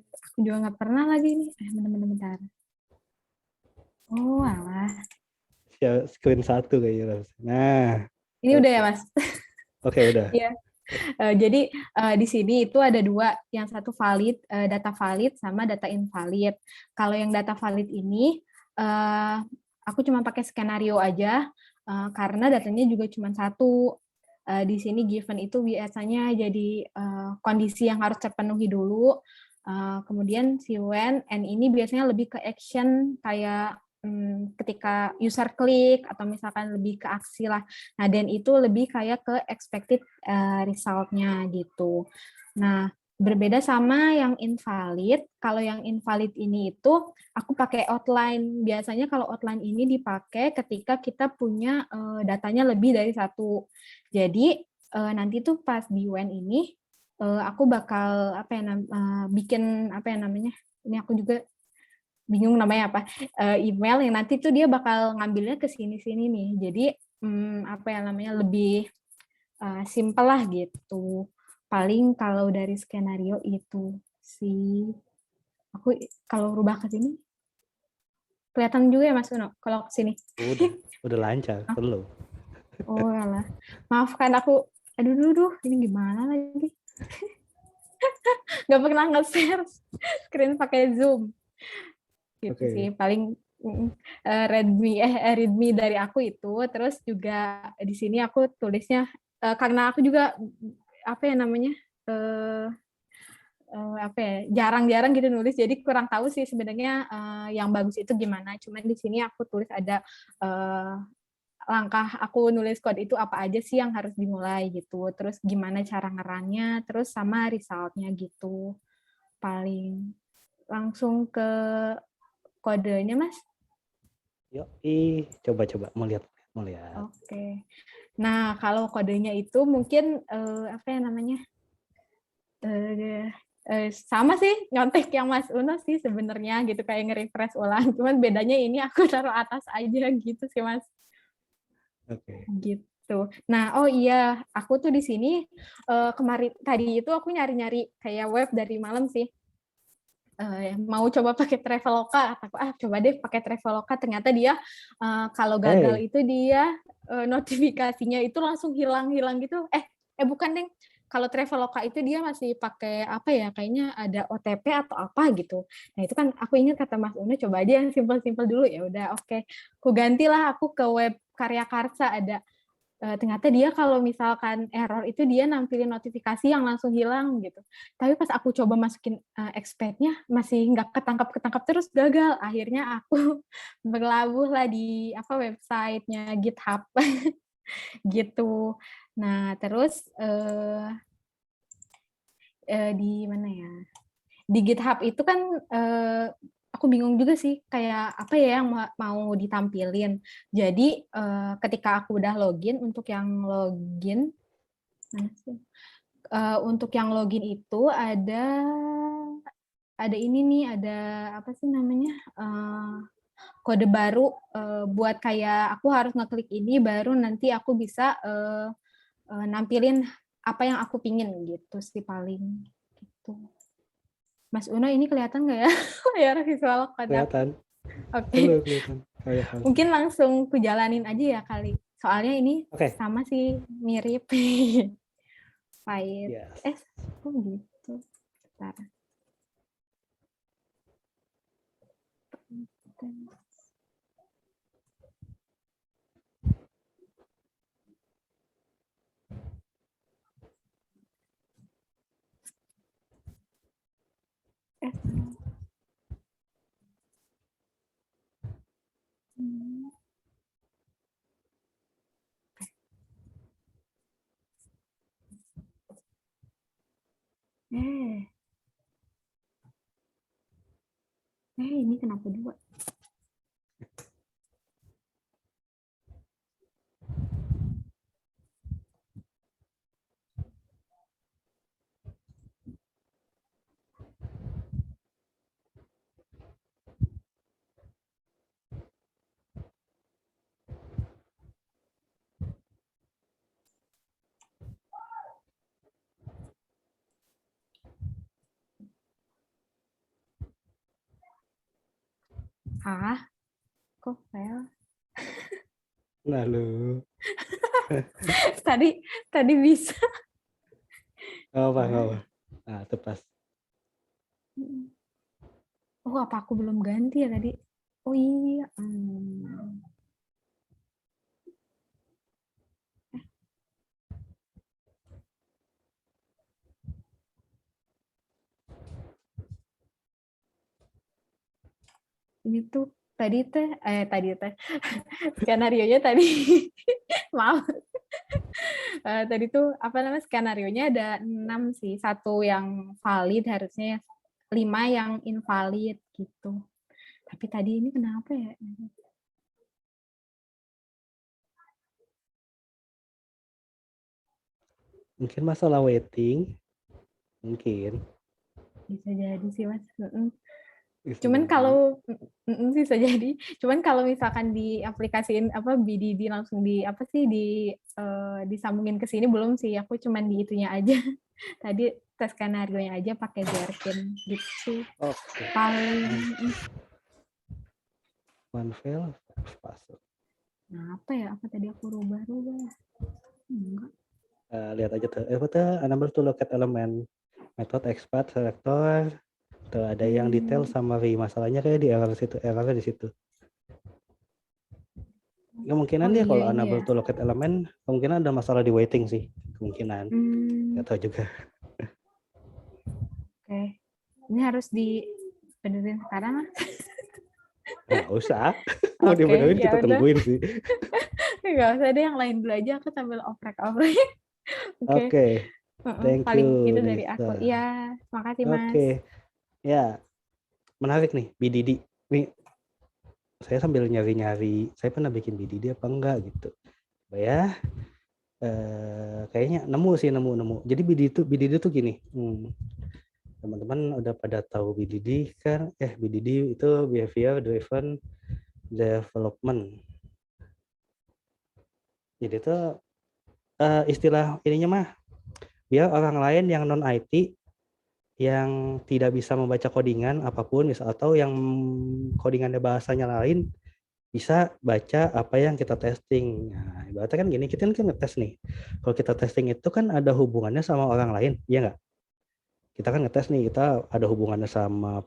Aku juga nggak pernah lagi nih. Bentar. Oh alah. Screen 1 kayaknya harusnya. Nah, Ini udah ya oke. Mas. Oke, udah. Iya. Jadi di sini itu ada dua, yang satu valid, data valid sama data invalid. Kalau yang data valid ini aku cuma pakai skenario aja karena datanya juga cuma satu. Di sini given itu biasanya jadi kondisi yang harus terpenuhi dulu. Kemudian si when and ini biasanya lebih ke action kayak ketika user klik atau misalkan lebih ke aksi lah. Nah, dan itu lebih kayak ke expected result-nya gitu. Nah, berbeda sama yang invalid. Kalau yang invalid ini itu aku pakai outline. Biasanya kalau outline ini dipakai ketika kita punya datanya lebih dari satu. Jadi nanti tuh pas di when ini aku bakal bikin apa ya namanya? Ini aku juga bingung namanya apa, email yang nanti tuh dia bakal ngambilnya ke sini-sini nih. Jadi apa ya namanya, lebih simpel lah gitu. Paling kalau dari skenario itu sih. Aku kalau rubah ke sini kelihatan juga ya Mas Uno kalau ke sini. Udah lancar, slow. Oh alah. Maafkan aku. Aduh, ini gimana lagi? Gak pernah nge-share screen pakai Zoom. Gitu Oke. sih paling readme dari aku itu. Terus juga di sini aku tulisnya karena aku juga apa ya namanya jarang-jarang gitu nulis, jadi kurang tahu sih sebenarnya yang bagus itu gimana. Cuman di sini aku tulis ada langkah aku nulis code itu apa aja sih yang harus dimulai gitu, terus gimana cara ngerannya, terus sama resultnya gitu. Paling langsung ke kodenya Mas. Yuk, coba mau lihat. Oke. Nah, kalau kodenya itu mungkin apa ya namanya? Sama sih nyontek yang Mas Uno sih sebenarnya gitu, kayak nge-refresh ulang. Cuman bedanya ini aku taruh atas aja gitu sih Mas. Oke. Gitu. Nah, oh iya, aku tuh di sini kemarin tadi itu aku nyari-nyari kayak web dari malam sih. Mau coba pakai Traveloka, aku coba deh pakai Traveloka, ternyata dia kalau gagal itu dia notifikasinya itu langsung hilang gitu. Bukan deh, kalau Traveloka itu dia masih pakai apa ya, kayaknya ada OTP atau apa gitu. Nah itu kan aku ingat kata Mas Una, coba aja yang simpel-simpel dulu. Ya udah, oke. Aku gantilah aku ke web Karya Karsa, ada ternyata dia kalau misalkan error itu dia nampilin notifikasi yang langsung hilang gitu. Tapi pas aku coba masukin expect-nya masih nggak ketangkap terus, gagal. Akhirnya aku berlabuh lah di website-nya GitHub gitu. Nah, terus di mana ya? Di GitHub itu kan aku bingung juga sih kayak apa ya yang mau ditampilin. Jadi ketika aku udah login, untuk yang login mana sih? Untuk yang login itu ada ini nih, ada apa sih namanya? Kode baru buat kayak aku harus ngeklik ini baru nanti aku bisa nampilin apa yang aku pingin gitu sih paling gitu. Mas Uno ini kelihatan nggak ya layar visual kode? Kelihatan. Oke. Kelihatan. Mungkin langsung kujalanin aja ya kali. Soalnya ini sama sih mirip file. Yes. Kok gitu? Bentar. Ini kenapa 2? Kok fail? Lalu tadi bisa. apa? Nah, itu pas. Oh, apa aku belum ganti ya tadi? Oh iya. Ini tuh tadi teh skenarionya tadi maaf. Tadi tuh apa namanya, skenarionya ada 6 sih. 1 yang valid harusnya, 5 yang invalid gitu. Tapi tadi ini kenapa ya? Mungkin masalah waiting. Mungkin. Bisa jadi sih, Mas. Bisa Cuman jadi. kalau bisa jadi. Cuman kalau misalkan diaplikasiin BDD langsung disambungin ke sini belum sih. Aku cuman di itunya aja. Tadi tes skenario-nya aja pakai Jerkin gitu. Oke. Paling One fail, password. nah, apa ya? Apa tadi aku rubah-rubah? Enggak. Lihat aja tuh. Apa tuh? Enable to locate element. Method expert selector. Tuh ada yang detail summary. Masalahnya kayak di error situ. Errornya di situ. Kemungkinan dia kalau enable to locate element, kemungkinan ada masalah di waiting sih. Kemungkinan. Nggak tahu juga. Oke. Ini harus dibenerin sekarang. Nggak usah. Mau dibenerin kita tungguin sih. Nggak usah deh, yang lain dulu aja. Aku sambil oprek-oprek. Oke. Thank Paling you, itu dari Nisa. aku. Iya, makasih Mas. Oke. Ya, menarik nih BDD. Nih, saya sambil nyari-nyari, saya pernah bikin BDD apa enggak gitu. Ya, kayaknya nemu. Jadi BDD tuh gini. Teman-teman udah pada tahu BDD kan? BDD itu Behavior Driven Development. Jadi itu istilah ininya mah, biar orang lain yang non IT yang tidak bisa membaca codingan apapun misal, atau yang codingannya bahasanya lain bisa baca apa yang kita testing. Nah, ibaratnya kan gini, kita kan ngetes nih. Kalau kita testing itu kan ada hubungannya sama orang lain, iya nggak? Kita kan ngetes nih, kita ada hubungannya sama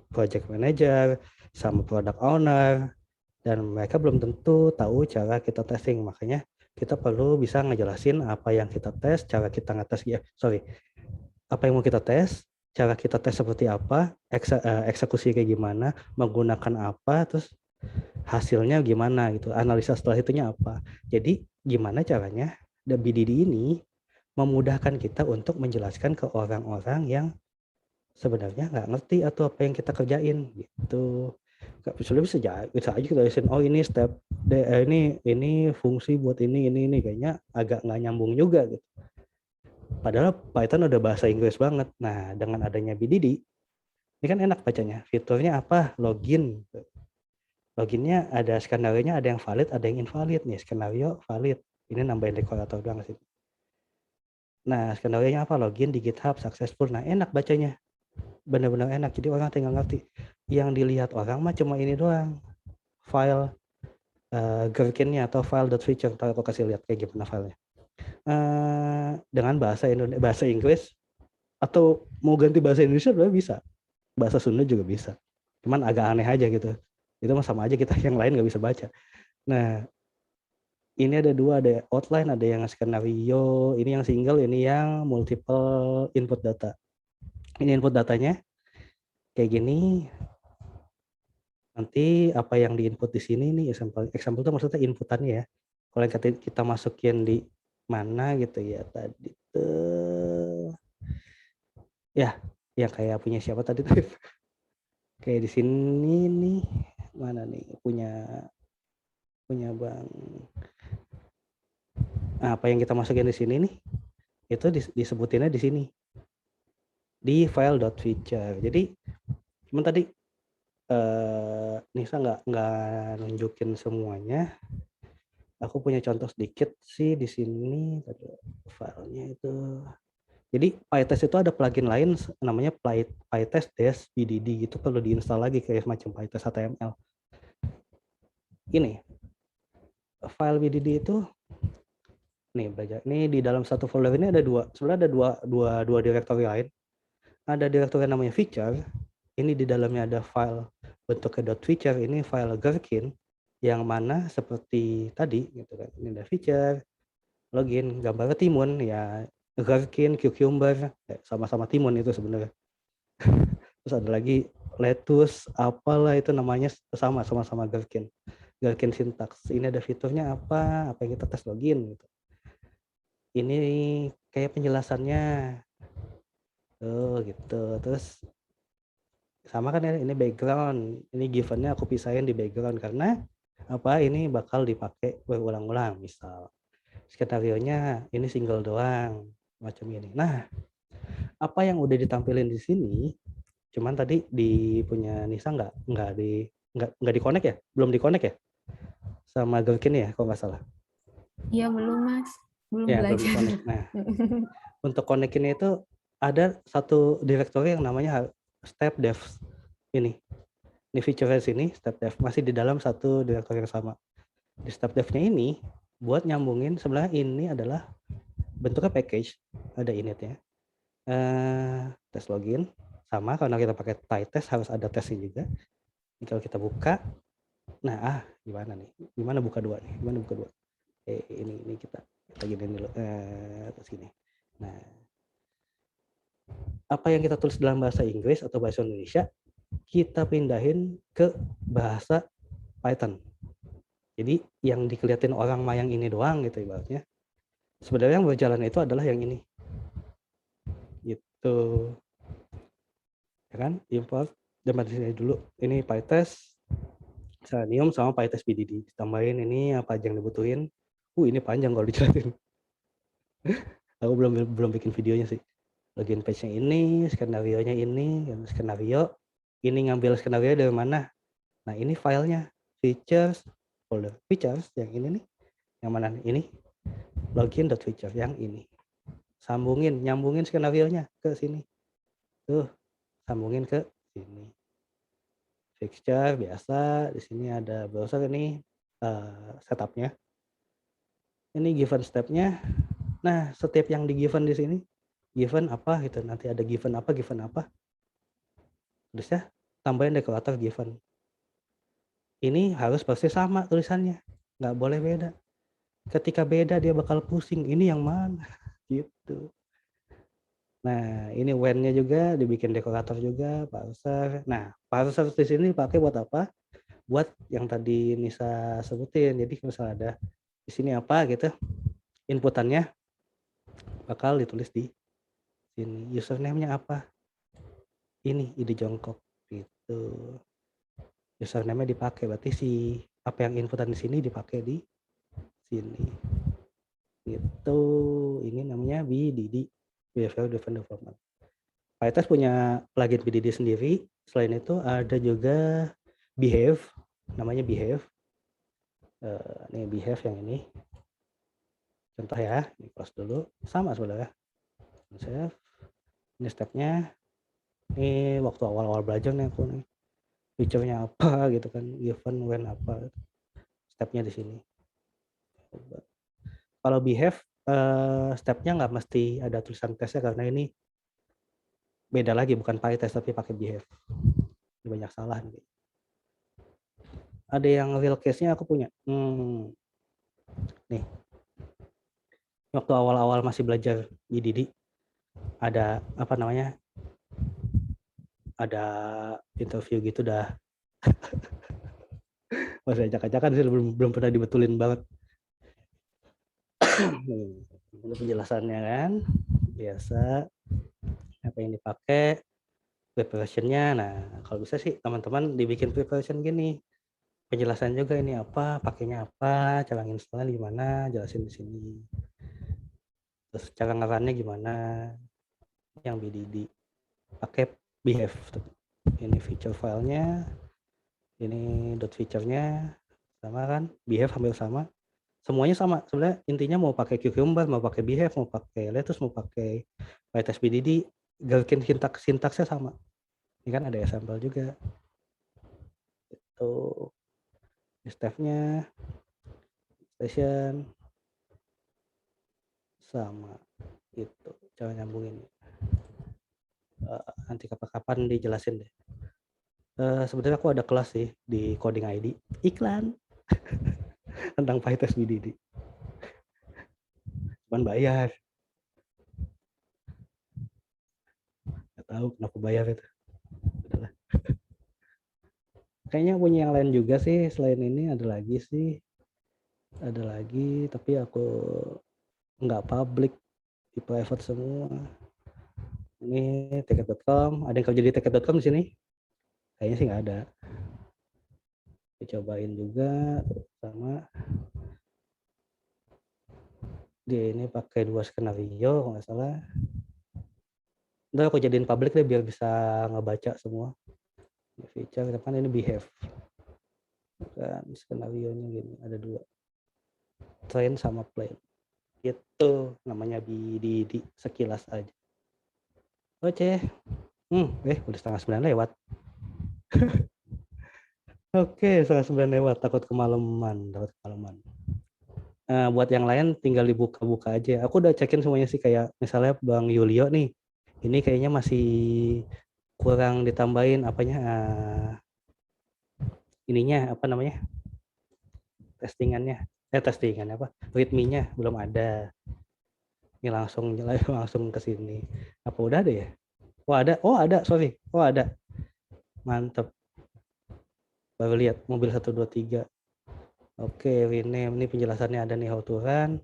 project manager, sama product owner, dan mereka belum tentu tahu cara kita testing. Makanya kita perlu bisa ngejelasin apa yang kita tes, cara kita ngetes, apa yang mau kita tes, cara kita tes seperti apa, eksekusi kayak gimana, menggunakan apa, terus hasilnya gimana gitu, analisa setelah itunya apa. Jadi gimana caranya BDD ini memudahkan kita untuk menjelaskan ke orang-orang yang sebenarnya nggak ngerti atau apa yang kita kerjain gitu. Bisa aja kita jelasin, oh ini step ini fungsi buat ini kayaknya agak nggak nyambung juga gitu. Padahal Python udah bahasa Inggris banget. Nah, dengan adanya BDD, ini kan enak bacanya. Fiturnya apa? Login. Loginnya ada skenario-nya, ada yang valid, ada yang invalid nih. Skenario valid. Ini nambahin dekorator doang sih. Nah, skenario-nya apa? Login di GitHub successful. Nah, enak bacanya. Benar-benar enak. Jadi orang tinggal ngerti. Yang dilihat orang mah cuma ini doang. File Gherkin-nya atau file.feature. Ntar aku kasih lihat kayak gimana filenya. Dengan bahasa Inggris, atau mau ganti bahasa Indonesia juga bisa. Bahasa Sunda juga bisa. Cuman agak aneh aja gitu. Itu mah sama aja kita yang lain nggak bisa baca. Nah, ini ada 2, ada outline, ada yang skenario, ini yang single, ini yang multiple input data. Ini input datanya kayak gini. Nanti apa yang diinput di sini nih, example itu maksudnya inputannya ya. Kalau yang kita masukin di mana gitu ya tadi tuh. Ya, yang kayak punya siapa tadi tuh? Oke, di sini nih mana nih punya Bang. Nah, apa yang kita masukin di sini nih itu disebutinnya di sini di file.feature. Jadi cuman tadi Nisa nggak nunjukin semuanya. Aku punya contoh sedikit sih di sini. Filenya itu. Jadi PyTest itu ada plugin lain namanya PyTest-BDD, itu perlu diinstal lagi kayak semacam PyTest HTML. Ini file BDD itu nih belajar. Ini di dalam satu folder ini ada sebenarnya ada dua direktori lain. Ada direktori yang namanya feature. Ini di dalamnya ada file bentuknya .feature, ini file Gherkin yang mana seperti tadi gitu kan. Ini ada feature, login, gambarnya timun ya, Gherkin, cucumber, sama-sama timun itu sebenarnya. Terus ada lagi lettuce, apalah itu namanya sama-sama Gherkin. Gherkin syntax. Ini ada fiturnya apa yang kita tes login gitu. Ini kayak penjelasannya. Gitu. Terus sama kan ya, ini background, ini givennya aku pisahin di background karena apa, ini bakal dipakai berulang-ulang. Misal skenario-nya ini single doang macam ini. Nah, apa yang udah ditampilin di sini, cuman tadi di punya Nisa nggak di connect ya, belum di connect ya sama Gherkin ya kalau nggak salah. Iya belum Mas, belum Ya belum belajar. di connect. Nah, untuk connect-nya itu ada satu direktori yang namanya step dev. Ini feature sini step dev masih di dalam satu direktori yang sama. Di step dev-nya ini buat nyambungin, sebenarnya ini adalah bentuknya package, ada initnya. Tes login sama, karena kita pakai PyTest harus ada tesnya juga. Ini kalau kita buka, nah gimana nih? Gimana buka dua nih? Gimana buka dua? Ini kita giniin dulu. Terus gini. Nah, apa yang kita tulis dalam bahasa Inggris atau bahasa Indonesia kita pindahin ke bahasa Python. Jadi yang dikelihatin orang mayang ini doang gitu ibaratnya. Sebenarnya yang berjalan itu adalah yang ini. Gitu. Ya kan? Import dan di sini dulu. Ini PyTest Selenium sama PyTest BDD. Tambahin ini apa aja yang dibutuhin. Ini panjang kalau dijelasin. Aku belum bikin videonya sih. Login page-nya ini, skenario-nya ini, skenario. Ini ngambil skenario dari mana? Nah, ini filenya. Features, folder features yang ini nih. Yang mana nih? Ini login.feature yang ini. Nyambungin skenario-nya ke sini. Tuh, sambungin ke sini. Fixture biasa, di sini ada browser ini setupnya. Ini given step-nya. Nah, setiap yang di given di sini, given apa gitu, nanti ada given apa. Terus ya, tambahin dekorator given. Ini harus persis sama tulisannya, nggak boleh beda. Ketika beda dia bakal pusing, ini yang mana gitu. Nah, ini when-nya juga dibikin dekorator juga, parser. Nah, parser di sini pakai buat apa? Buat yang tadi Nisa sebutin. Jadi misalnya ada di sini apa gitu, inputannya bakal ditulis di sini. Username-nya apa? Ini ide jongkok gitu. Username-nya dipakai, berarti apa yang inputan di sini dipakai di sini. Gitu. Ini namanya BDD, Behavior Driven Development. PyTest punya plugin BDD sendiri. Selain itu ada juga Behave, namanya Behave. Ini Behave yang ini. Contoh ya, ini close dulu. Sama sebenarnya. Save. Ini stepnya. Ini waktu awal-awal belajar nih aku nih. Feature-nya apa gitu kan, given, when apa. Stepnya di sini. Kalau Behave, stepnya nggak mesti ada tulisan tesnya karena ini beda lagi, bukan PyTest tapi pakai Behave. Ini banyak salah nih. Ada yang real case-nya aku punya. Nih. Waktu awal-awal masih belajar BDD, ada apa namanya? Ada interview gitu dah. Masih acak-acakan sih, belum pernah dibetulin banget. Ini penjelasannya kan. Biasa apa yang dipakai. preparation-nya. Nah, kalau bisa sih teman-teman dibikin preparation gini. Penjelasan juga ini apa, pakainya apa, cara install-nya gimana, jelasin di sini. Terus cara ngerannya gimana, yang BDD. Pakai behave. Ini feature filenya, ini dot feature-nya, sama kan, behave hampir sama. Semuanya sama, sebenarnya intinya mau pakai Cucumber, mau pakai behave, mau pakai Lettuce, mau pakai PyTest BDD, gerakin sintaksnya sama. Ini kan ada example juga. Itu step-nya, station, sama itu cara nyambungin. Nanti kapan-kapan dijelasin deh. Sebenarnya aku ada kelas sih di Coding ID, iklan tentang PyTest BDD. Cuman bayar. Nggak tahu kenapa bayar itu. Udahlah. Kayaknya punya yang lain juga sih selain ini, ada lagi sih. Ada lagi tapi aku nggak public, di private semua. Ini ticket.com, ada yang kerja di ticket.com di sini? Kayaknya sih nggak ada. Dicobain juga sama dia ini pakai 2 skenario kalau nggak salah. Ntar aku jadiin public deh biar bisa ngebaca semua. Ini feature depan, ini behave. Kan skenario-nya gini, ada 2. Train sama plain. Itu namanya BDD sekilas aja. Oke. Udah 8:30 lewat. Oke, 8:30 lewat, takut kemalaman. Buat yang lain tinggal dibuka-buka aja. Aku udah cekin semuanya sih, kayak misalnya Bang Yulio nih. Ini kayaknya masih kurang ditambahin apanya, ininya apa namanya? Testingannya apa? Readme-nya belum ada. Ini langsung ke sini. Apa udah ada ya? Oh ada, sorry. Oh ada. Mantep. Baru lihat mobil 123. Oke, rename ini penjelasannya ada nih, how to run.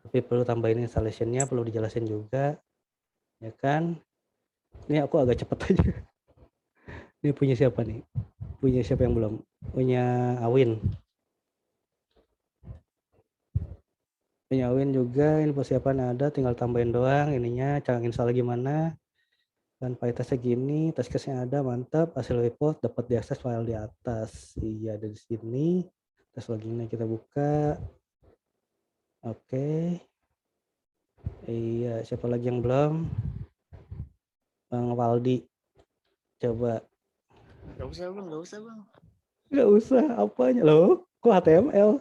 Tapi perlu tambahin installation-nya, perlu dijelasin juga. Ya kan? Ini aku agak cepet aja. Ini punya siapa nih? Punya siapa yang belum? Punya Awin. Punya Awin juga, ini persiapan ada, tinggal tambahin doang ininya, cara install gimana. Dan PyTest-nya gini, test case-nya ada, mantap. Hasil report dapat diakses file di atas. Iya, ada di sini. Tes loginnya kita buka. Oke. Iya, siapa lagi yang belum? Bang Waldi. Coba. Gak usah bang. Nggak usah, apanya? Loh, kok HTML?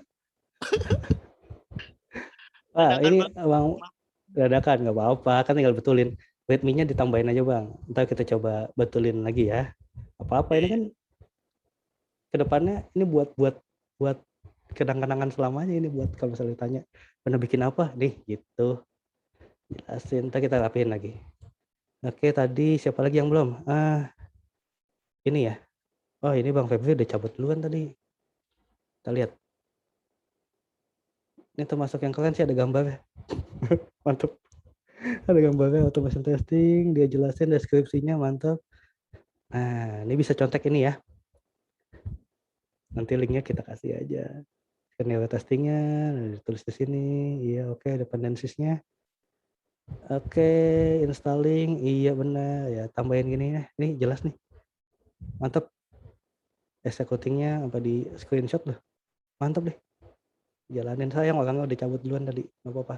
Ini Bang, dadakan, nggak apa-apa. Kan tinggal betulin. Readme-nya ditambahin aja Bang. Ntar kita coba betulin lagi ya. Apa-apa ini kan kedepannya ini buat kenang-kenangan selamanya, ini buat kalau misalnya ditanya pernah bikin apa nih gitu, jelasin, ntar kita rapiin lagi. Oke, tadi siapa lagi yang belum? Ini ya. Oh, ini Bang Febri udah cabut duluan tadi. Kita lihat. Ini termasuk yang keren sih, ada gambarnya. Mantap. Ada gambarnya, automation testing, dia jelasin deskripsinya, mantap. Nah, ini bisa contek ini ya. Nanti linknya kita kasih aja. Skenario testingnya ditulis di sini. Iya, oke, dependencies-nya. Oke, installing. Iya benar ya, tambahin gini ya. Ini jelas nih. Mantap. Executing-nya apa di screenshot loh. Mantap deh. Jalanin, sayang orangnya udah cabut duluan tadi. Enggak apa-apa.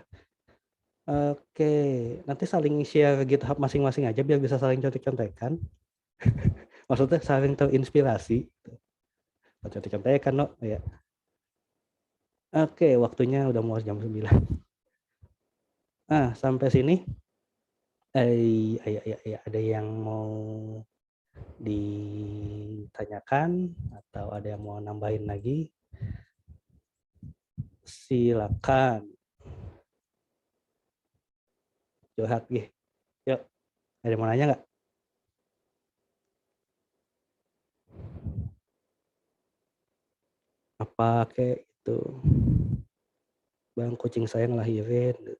Oke, nanti saling share GitHub masing-masing aja biar bisa saling contek-contekan. Maksudnya saling terinspirasi. Contek-contekan no ya. Oke, waktunya udah mau jam 9. Sampai sini ada yang mau ditanyakan atau ada yang mau nambahin lagi? Silakan. Curhat gih. Yuk. Ada yang mau nanya nggak? Apa kayak itu? Bang, kucing saya ngelahirin.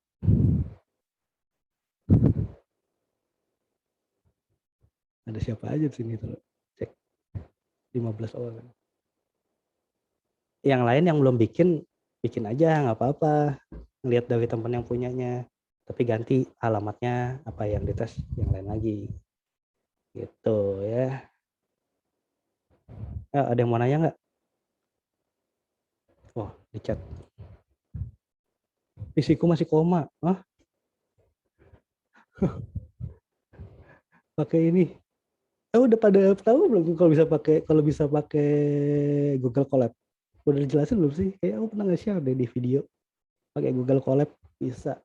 Ada siapa aja di sini tuh? Cek 15 orang. Yang lain yang belum bikin aja nggak apa-apa. Lihat dari teman yang punyanya. Tapi ganti alamatnya apa yang dites yang lain lagi. Gitu ya. Ada yang mau nanya nggak? Wah, di chat. Isiku masih koma. Hah? Pakai ini. Udah pada tahu belum kalau bisa pakai Google Colab? Udah dijelasin belum sih? Kayak aku pernah nge-share deh di video. Pakai Google Colab bisa.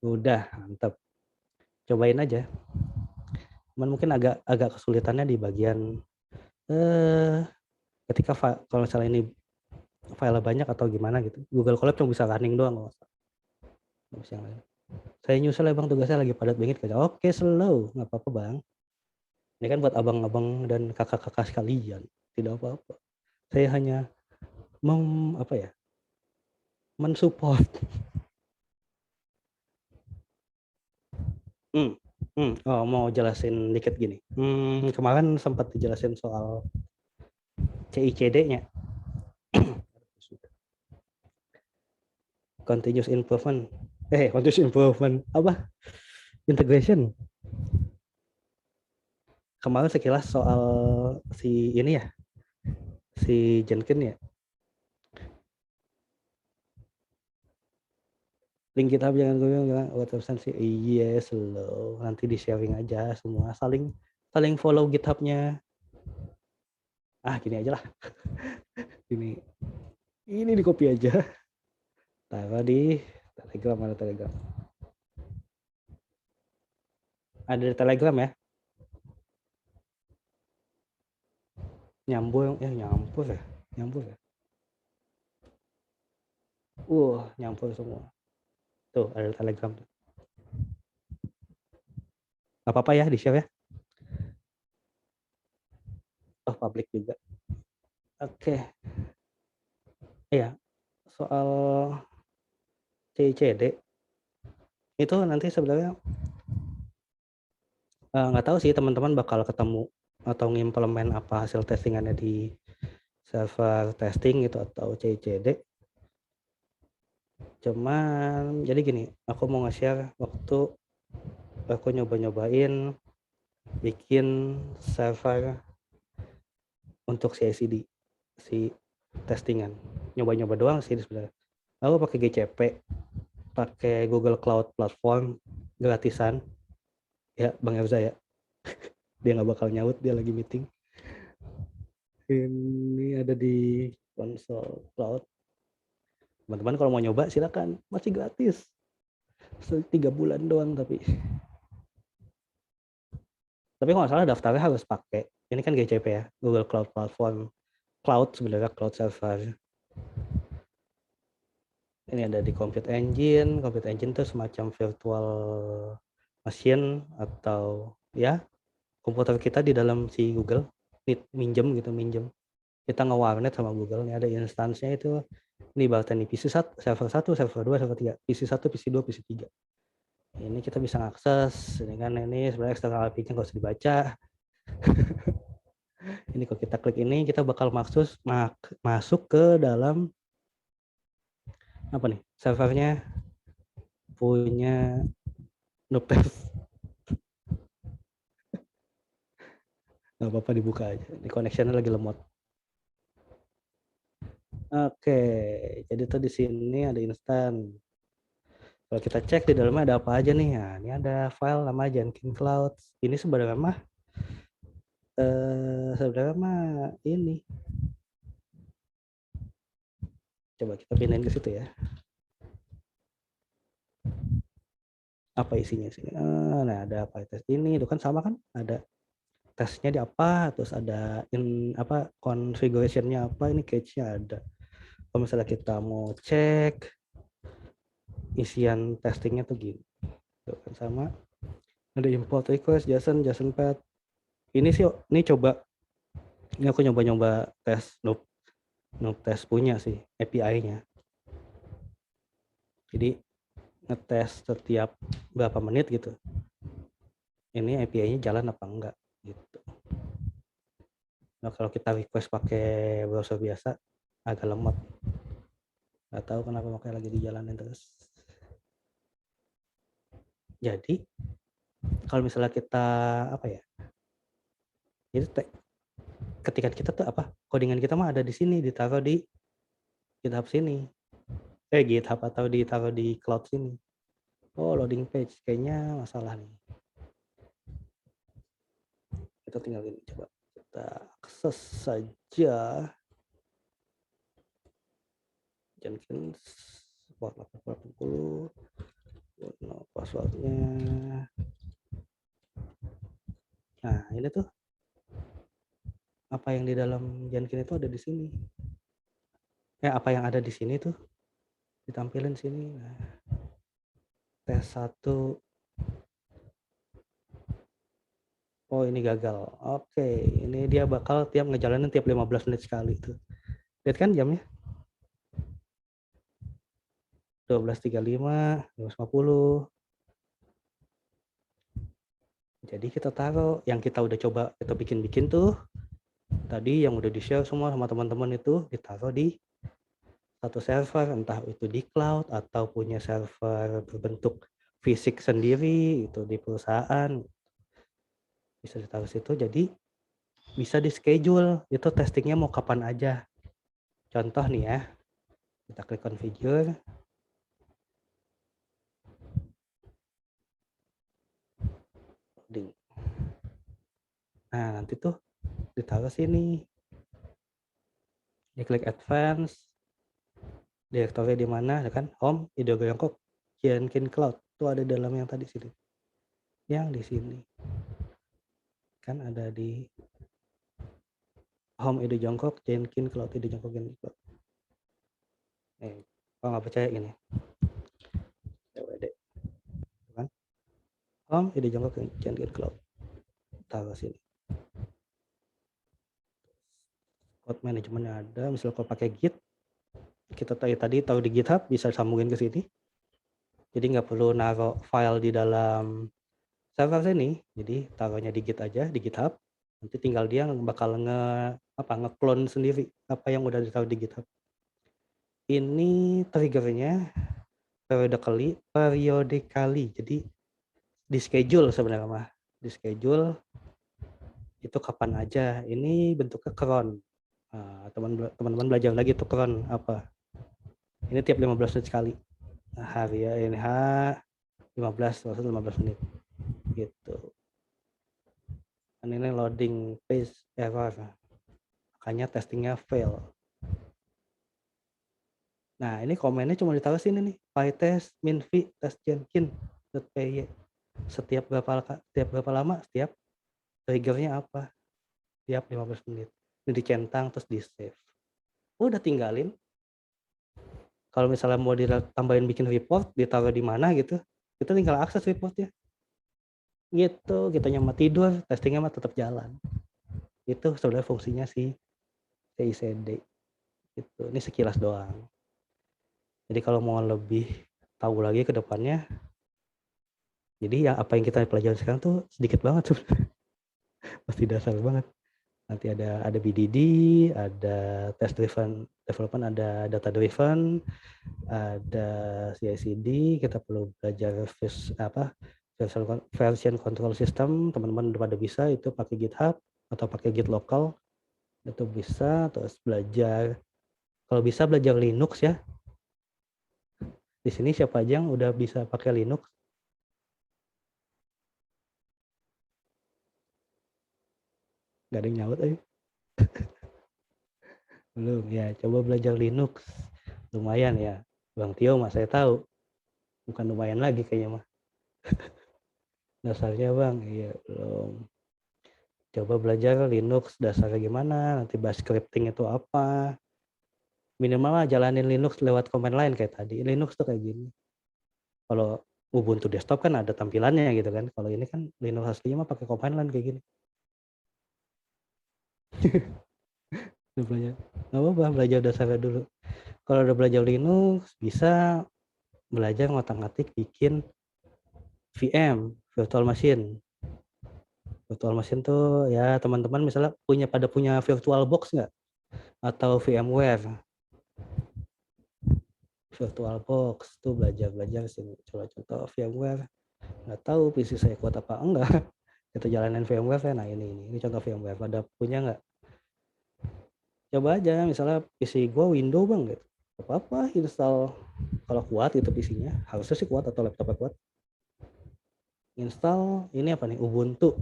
Udah, mantap. Cobain aja. Cuman mungkin agak kesulitannya di bagian ketika kalau misalnya ini file banyak atau gimana gitu. Google Colab cuma bisa running doang. Nggak bisa yang lain. Saya nyusul ya bang, tugasnya lagi padat banget. Oke, slow. Nggak apa-apa bang. Ini kan buat abang-abang dan kakak-kakak sekalian. Tidak apa-apa. Saya hanya mensupport. Oh, mau jelasin dikit gini. Kemarin sempat dijelasin soal CICD-nya. Continuous improvement. Continuous improvement. Apa? Integration. Kemarin sekilas soal si ini ya. Si Jenkins ya. Link GitHub jangan gue bilang website sih. Iya, slow. Nanti di sharing aja semua. Saling follow GitHub-nya. Gini aja lah. Ini di copy aja. Taruh di Telegram, ada Telegram. Ada di Telegram ya. Nyambur ya. Nyampur semua. Tuh, ada di Telegram. Gak apa-apa ya, di-share ya. Oh, public juga. Oke. Iya, soal CICD itu nanti sebenarnya nggak tahu sih teman-teman bakal ketemu atau ngimplemen apa hasil testingannya di server testing gitu atau CICD. Cuman jadi gini, aku mau nge-share waktu aku nyoba-nyobain bikin server untuk CI/CD si testingan. Nyoba-nyoba doang sih sebenarnya. Aku pakai GCP, pakai Google Cloud Platform gratisan. Ya, Bang Erza ya. Dia nggak bakal nyaut, dia lagi meeting. Ini ada di konsol cloud. Teman-teman kalau mau nyoba silakan, masih gratis. 3 bulan doang tapi kalau nggak salah daftarnya harus pakai. Ini kan GCP ya, Google Cloud Platform. Cloud sebenarnya cloud server. Ini ada di Compute Engine. Compute Engine itu semacam virtual machine atau ya komputer kita di dalam si Google. Minjem. Kita nge-warnet sama Google. Ini ada instansinya itu. Ini ibaratnya nih PC 1, server 1, server 2, server 3. PC 1, PC 2, PC 3. Ini kita bisa ngakses. Ini kan ini sebenarnya eksternal IP-nya nggak usah dibaca. Ini kalau kita klik ini, kita bakal masuk ke dalam apa nih? Servernya punya Nuptest. Nggak apa-apa dibuka aja. Ini connection-nya lagi lemot. Oke, jadi tuh di sini ada instan. Kalau kita cek di dalamnya ada apa aja nih? Nah, ini ada file nama Jenkins Cloud. Ini sebenarnya mah ini. Coba kita pindahin ke situ ya. Apa isinya sini? Nah, ada apa tes ini? Itu kan sama kan? Ada tesnya di apa? Terus ada configuration-nya apa? Ini cache-nya ada. Kalau misalnya kita mau cek isian testingnya tuh gini. Tuh kan sama. Ada import request, JSON path. Ini coba. Ini aku nyoba tes Nuptest punya sih API-nya. Jadi ngetes setiap berapa menit gitu. ini API-nya jalan apa enggak gitu. Nah, kalau kita request pakai browser biasa agak lemot. Nggak tahu kenapa makanya lagi dijalanin terus. Jadi kalau misalnya kita apa ya? Jadi ketika kita tuh apa? Codingan kita mah ada di sini, ditaruh di GitHub sini. GitHub atau ditaruh di cloud sini. Oh, loading page kayaknya masalah nih. Kita tinggal ini, coba kita akses saja Jenkins port 880. Passwordnya. Nah, ini tuh apa yang di dalam Jenkins itu ada di sini. Apa yang ada di sini tuh ditampilin sini. Nah, tes 1. Oh, ini gagal. Oke, ini dia bakal tiap ngejalanin tiap 15 menit sekali tuh. Lihat kan jamnya? 12.35, 12.50. Jadi kita taruh yang kita udah coba kita bikin tuh tadi yang udah di-share semua sama teman-teman itu ditaruh di satu server, entah itu di cloud atau punya server berbentuk fisik sendiri itu di perusahaan. Bisa ditaruh situ, jadi bisa di schedule itu testingnya mau kapan aja. Contoh nih ya, kita klik configure. Nah, nanti tuh ditaruh sini. Diklik advance. Direktori di mana, kan? Home, IDE Goyongkok, Jenkins Cloud. Itu ada dalam yang tadi sini. Yang di sini. Kan ada di Home IDE Jongkok, Jenkins Cloud, IDE Jongkok, Jenkins Cloud. Kalau nggak percaya gini. CWD. Kan? Home IDE Jongkok, Jenkins Cloud. Taruh sini. Code manajemennya ada, misalnya kalau pakai Git, kita tadi tahu di GitHub bisa sambungin ke sini. Jadi nggak perlu naruh file di dalam server sini. Jadi taruhnya di Git aja, di GitHub. Nanti tinggal dia bakal nge-clone sendiri apa yang udah ditaruh di GitHub. Ini triggernya periodically. Jadi di schedule sebenarnya mah. Di schedule itu kapan aja. Ini bentuknya cron. Nah, teman-teman belajar lagi tuh cron apa. Ini tiap 15 menit sekali. Nah, hari ya ini 15 menit gitu. Dan ini loading page error. Makanya testingnya fail. Nah, ini komennya cuma ditaruh sini nih. PyTest minv test jenkins.py. Setiap berapa lama? Setiap triggernya apa? Tiap 15 menit. Ini dicentang terus di save. Udah tinggalin. Kalau misalnya mau ditambahin bikin report, ditaruh di mana gitu, kita tinggal akses reportnya. Gitu, kita nyampe tidur, testingnya mah tetap jalan. Itu sebenarnya fungsinya si CICD. Gitu. Ini sekilas doang. Jadi kalau mau lebih tahu lagi ke depannya, jadi apa yang kita pelajari sekarang tuh sedikit banget sebenarnya. Pasti dasar banget. Nanti ada BDD, ada test driven development, ada data driven, ada CI/CD. Kita perlu belajar version control system. Teman-teman udah pada bisa itu pakai GitHub atau pakai Git lokal itu bisa. Terus belajar, kalau bisa belajar Linux ya. Di sini siapa aja yang udah bisa pakai Linux? Gak ada yang nyaut aja. Belum ya, coba belajar Linux. Lumayan ya. Bang Tio mah saya tahu. Bukan lumayan lagi kayaknya mah. Dasarnya Bang, iya belum. Coba belajar Linux dasarnya gimana, nanti bash scripting itu apa. Minimal lah jalanin Linux lewat command line kayak tadi. Linux tuh kayak gini. Kalau Ubuntu desktop kan ada tampilannya gitu kan. Kalau ini kan Linux aslinya mah pakai command line kayak gini. Belajar. Nggak apa-apa, belajar dasarnya dulu. Kalau udah belajar Linux, bisa belajar ngotak-ngatik bikin VM, virtual machine. Virtual machine tuh ya teman-teman misalnya pada punya VirtualBox nggak? Atau VMware. VirtualBox tuh belajar sini. Coba contoh VMware. Nggak tahu PC saya kuat apa enggak. Kita jalanin VMware ya. Nah ini contoh VMware. Pada punya nggak? Coba aja misalnya PC gua Windows bang gitu. Apa-apa install kalau kuat itu PC-nya. Harusnya sih kuat atau laptopnya kuat. Install ini apa nih? Ubuntu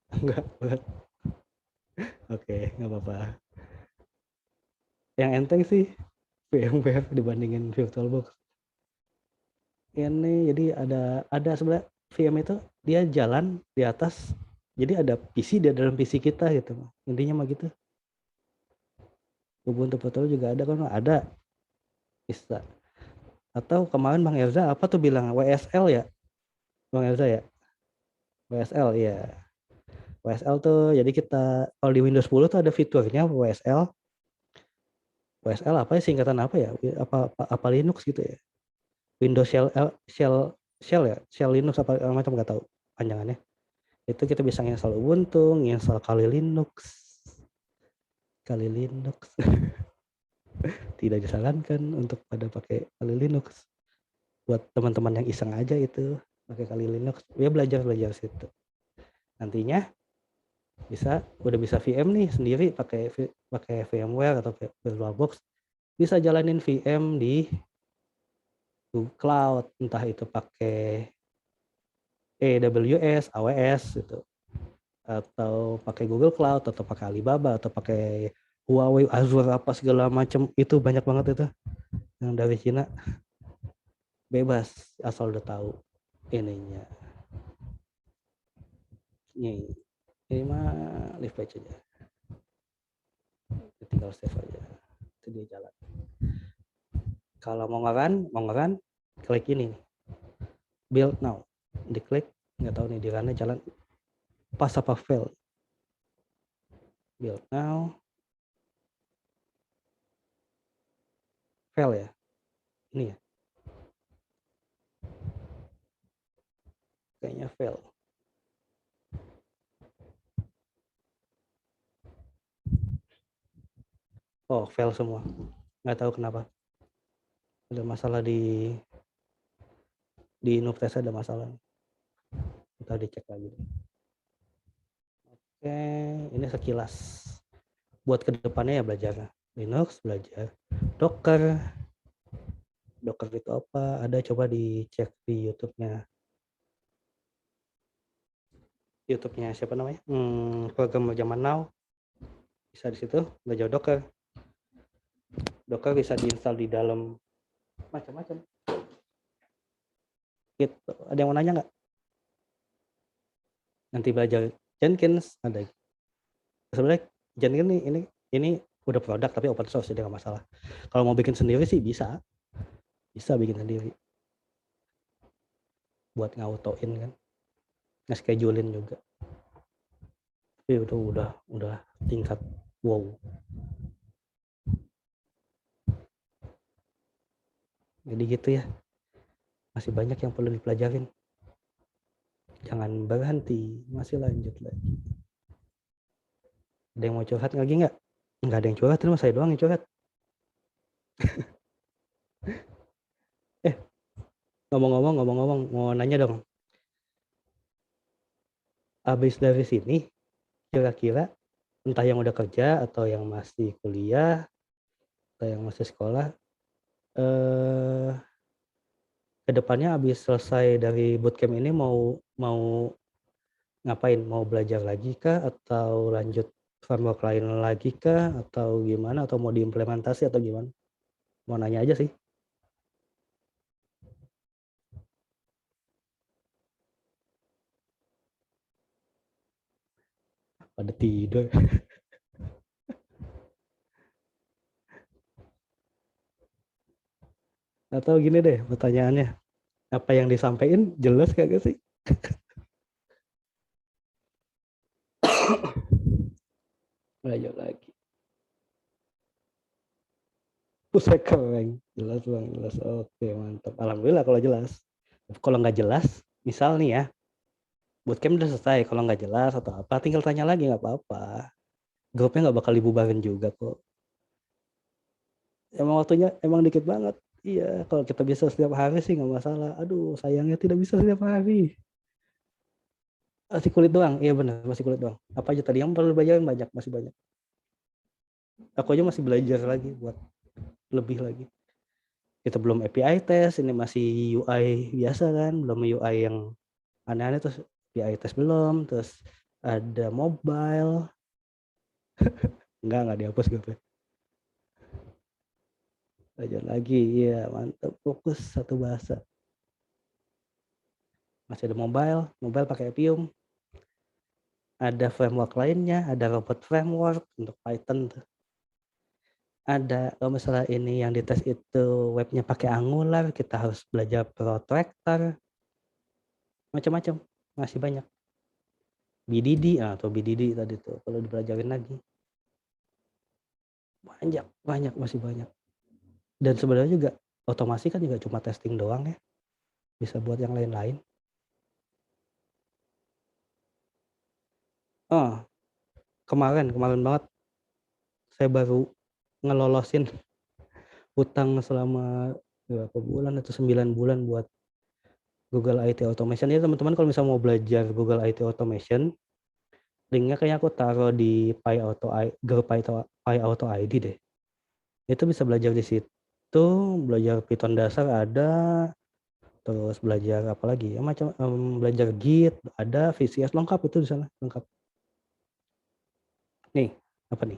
enggak buat. Oke, nggak apa-apa. Yang enteng sih VMware dibandingin VirtualBox. Ini jadi ada sebenarnya VM itu dia jalan di atas. Jadi ada PC di dalam PC kita gitu. Intinya mah gitu. Ubuntu Portal juga ada kan? Ada. Bisa. Atau kemarin Bang Elza apa tuh bilang WSL ya? Bang Elza ya? WSL ya. WSL tuh jadi kita kalau di Windows 10 tuh ada fiturnya WSL. WSL apa ya, singkatan apa ya? Apa Linux gitu ya? Windows Shell ya? Shell Linux apa macam nggak tahu panjangannya. Itu kita bisa install Ubuntu, install Kali Linux. Tidak disarankan untuk pada pakai Kali Linux. Buat teman-teman yang iseng aja itu pakai Kali Linux, ya belajar situ. Nantinya udah bisa VM nih sendiri pakai VMware atau VirtualBox, bisa jalanin VM di Google Cloud, entah itu pakai AWS, AWS gitu, atau pakai Google Cloud, atau pakai Alibaba, atau pakai Huawei, Azure apa segala macam, itu banyak banget itu yang dari Cina. Bebas asal udah tahu ininya. Ini mah live page aja. Tinggal save aja. Itu dia jalan. Kalau mau ngeran, klik ini nih. Build now. Diklik, nggak tahu nih di runnya jalan pas apa fail. Build now. Fail ya. Ini ya. Kayaknya fail. Oh, fail semua. Nggak tahu kenapa. Ada masalah di Nuptest ada masalah. Kita dicek lagi. Oke, ini sekilas. Buat kedepannya ya belajar Linux, belajar Docker. Docker itu apa? Ada, coba dicek di YouTube-nya siapa namanya? Program zaman now. Bisa di situ belajar Docker. Docker bisa diinstal di dalam macam-macam. Gitu. Ada yang mau nanya nggak? Nanti belajar Jenkins ada. Sebenarnya Jenkins ini udah produk tapi open source jadi nggak masalah. Kalau mau bikin sendiri sih bisa bikin sendiri. Buat ngautoin kan, nge-schedulein juga. Tapi udah tingkat wow. Jadi gitu ya. Masih banyak yang perlu dipelajarin. Jangan berhenti, masih lanjut lagi. Ada yang mau curhat lagi nggak? Nggak ada yang curhat, cuma saya doang yang curhat. Ngomong-ngomong, mau nanya dong. Habis dari sini, kira-kira entah yang udah kerja atau yang masih kuliah atau yang masih sekolah, kedepannya habis selesai dari bootcamp ini mau ngapain? Mau belajar lagi kah atau lanjut framework lain lagi kah atau gimana, atau mau diimplementasi atau gimana? Mau nanya aja sih. Pada tidur. Atau gini deh pertanyaannya, apa yang disampaikan jelas kagak sih? Belajar lagi. Pusat keren, jelas bang, jelas. Oke mantap, alhamdulillah kalau jelas. Kalau nggak jelas, misal nih ya, Bootcamp udah selesai, kalau nggak jelas atau apa tinggal tanya lagi nggak apa-apa. Grupnya nggak bakal dibubarin juga kok. Emang waktunya emang dikit banget. Iya, kalau kita bisa setiap hari sih nggak masalah. Aduh, sayangnya tidak bisa setiap hari. Masih kulit doang, iya benar, masih kulit doang. Apa aja tadi yang perlu belajarin banyak, masih banyak. Aku aja masih belajar lagi buat lebih lagi. Kita belum API test, ini masih UI biasa kan, belum UI yang aneh-aneh, terus API test belum, terus ada mobile. Enggak dihapus gue. Belajar lagi, iya mantap, fokus satu bahasa. Masih ada mobile pakai Appium. Ada framework lainnya, ada robot framework untuk Python tuh. Ada kalau misalnya ini yang dites itu webnya pakai Angular, kita harus belajar protractor, macam-macam, masih banyak. BDD atau BDD tadi tuh kalau dipelajarin lagi. Banyak, masih banyak. Dan sebenarnya juga otomasi kan juga cuma testing doang ya. Bisa buat yang lain-lain. Oh, kemarin banget saya baru ngelolosin hutang selama berapa bulan atau 9 bulan buat Google IT Automation. Ya teman-teman kalau misalnya mau belajar Google IT Automation, linknya kayaknya aku taruh di grup PyAuto ID deh. Itu bisa belajar di situ, belajar Python dasar ada, terus belajar apa lagi ya macam belajar Git ada, VCS lengkap itu di sana, lengkap. Nih, apa nih?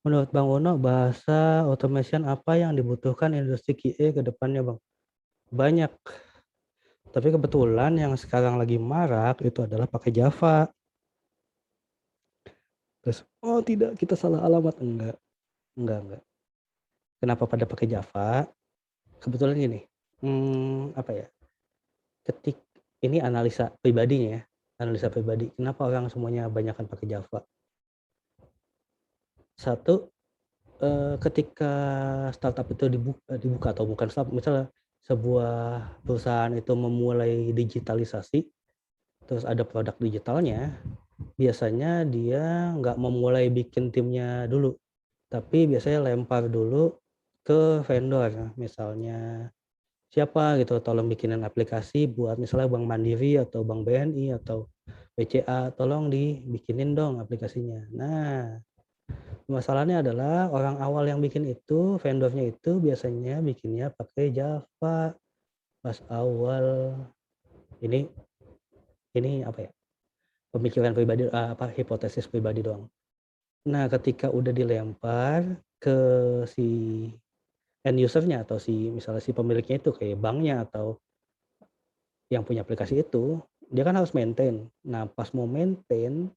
Menurut Bang Ono, bahasa automation apa yang dibutuhkan industri QA ke depannya, Bang? Banyak. Tapi kebetulan yang sekarang lagi marak itu adalah pakai Java. Terus, oh tidak, kita salah alamat. Enggak. Kenapa pada pakai Java? Kebetulan gini, apa ya? Ini analisa pribadinya ya. Analisa pribadi. Kenapa orang semuanya banyakkan pakai Java? Satu, ketika startup itu dibuka atau bukan startup, misalnya sebuah perusahaan itu memulai digitalisasi, terus ada produk digitalnya, biasanya dia nggak memulai bikin timnya dulu, tapi biasanya lempar dulu ke vendor, misalnya siapa gitu, tolong bikinin aplikasi buat misalnya Bank Mandiri atau Bank BNI atau BCA, tolong dibikinin dong aplikasinya. Nah, masalahnya adalah orang awal yang bikin itu, vendornya itu biasanya bikinnya pakai Java pas awal. Ini apa ya? Pemikiran pribadi, hipotesis pribadi doang. Nah, ketika udah dilempar ke si end usernya atau misalnya si pemiliknya itu kayak banknya atau yang punya aplikasi itu, dia kan harus maintain. Nah, pas mau maintain,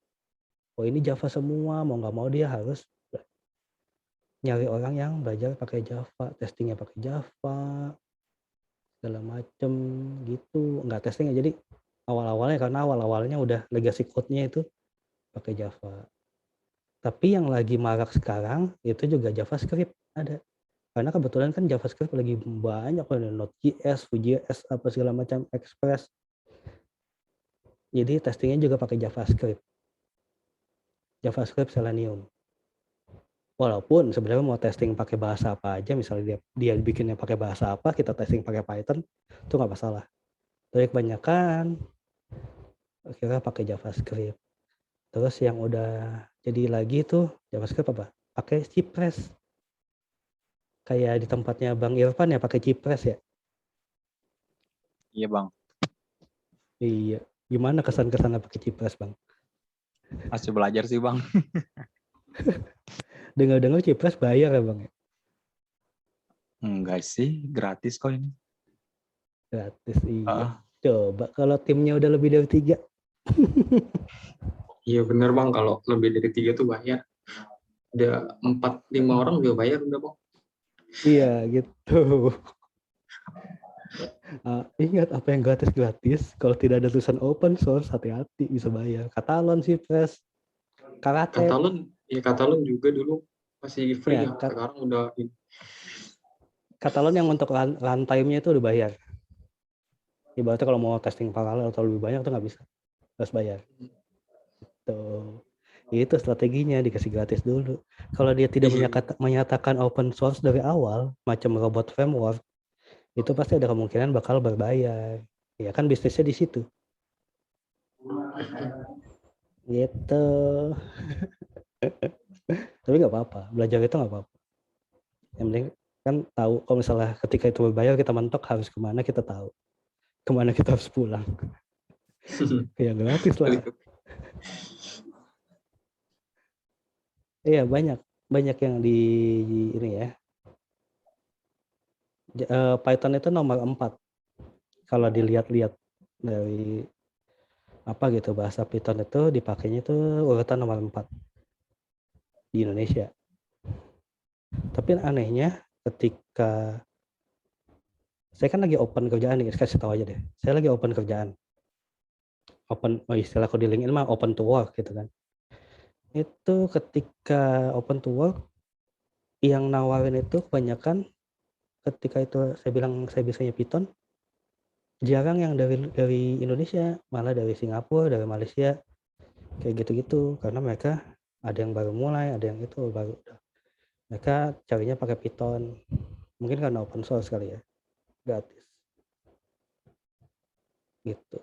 oh ini Java semua, mau nggak mau dia harus nyari orang yang belajar pakai Java, testingnya pakai Java, segala macem gitu. Nggak testingnya, jadi awal-awalnya karena awal-awalnya udah legacy code-nya itu pakai Java. Tapi yang lagi marak sekarang itu juga JavaScript ada. Karena kebetulan kan JavaScript lagi banyak, Node.js, Vue.js, apa segala macam, Express. Jadi testingnya juga pakai JavaScript Selenium. Walaupun sebenarnya mau testing pakai bahasa apa aja, misalnya dia bikinnya pakai bahasa apa, kita testing pakai Python, itu nggak masalah. Tapi kebanyakan kira pakai JavaScript. Terus yang udah jadi lagi tuh JavaScript apa? Pakai Cypress. Kayak di tempatnya Bang Irfan ya pakai Cypress ya? Iya Bang, Iya. Gimana kesan-kesannya pakai Cypress, Bang? masih belajar sih Bang. Dengar-dengar Cypress bayar ya, Bang? Enggak sih, gratis kok ini. Gratis, iya. Coba kalau timnya udah lebih dari 3. Iya bener Bang, kalau lebih dari 3 tuh bayar. Udah 4-5 orang juga bayar udah Bang. Iya gitu. Ingat apa yang gratis, kalau tidak ada tulisan open source, hati-hati bisa bayar. Katalon, Cypress, Karate. Katalon juga dulu masih free ya, sekarang udah. Katalon yang untuk runtime-nya itu udah bayar. Ibaratnya kalau mau testing paralel atau lebih banyak tuh nggak bisa, harus bayar. Tuh. Itu strateginya, dikasih gratis dulu. Kalau dia tidak menyatakan open source dari awal, macam robot framework, itu pasti ada kemungkinan bakal berbayar. Ya kan bisnisnya di situ. Gitu. Tapi nggak apa-apa, belajar itu nggak apa-apa. Yang penting kan tahu kalau misalnya ketika itu berbayar kita mentok harus kemana kita tahu. Kemana kita harus pulang. Ya gratis lah. Iya banyak yang di ini ya. Python itu nomor 4 kalau dilihat-lihat dari apa gitu, bahasa Python itu dipakainya itu urutan nomor 4 di Indonesia. Tapi anehnya ketika saya kan lagi open kerjaan nih, kasih tahu aja deh. Saya lagi open kerjaan. Istilahku di LinkedIn mah open to work gitu kan. Itu ketika open to work yang nawarin itu kebanyakan ketika itu saya bilang saya bisanya Python, jarang yang dari Indonesia, malah dari Singapura, dari Malaysia, kayak gitu-gitu. Karena mereka ada yang baru mulai, ada yang itu baru. Mereka carinya pakai Python. Mungkin karena open source kali ya, gratis. Gitu.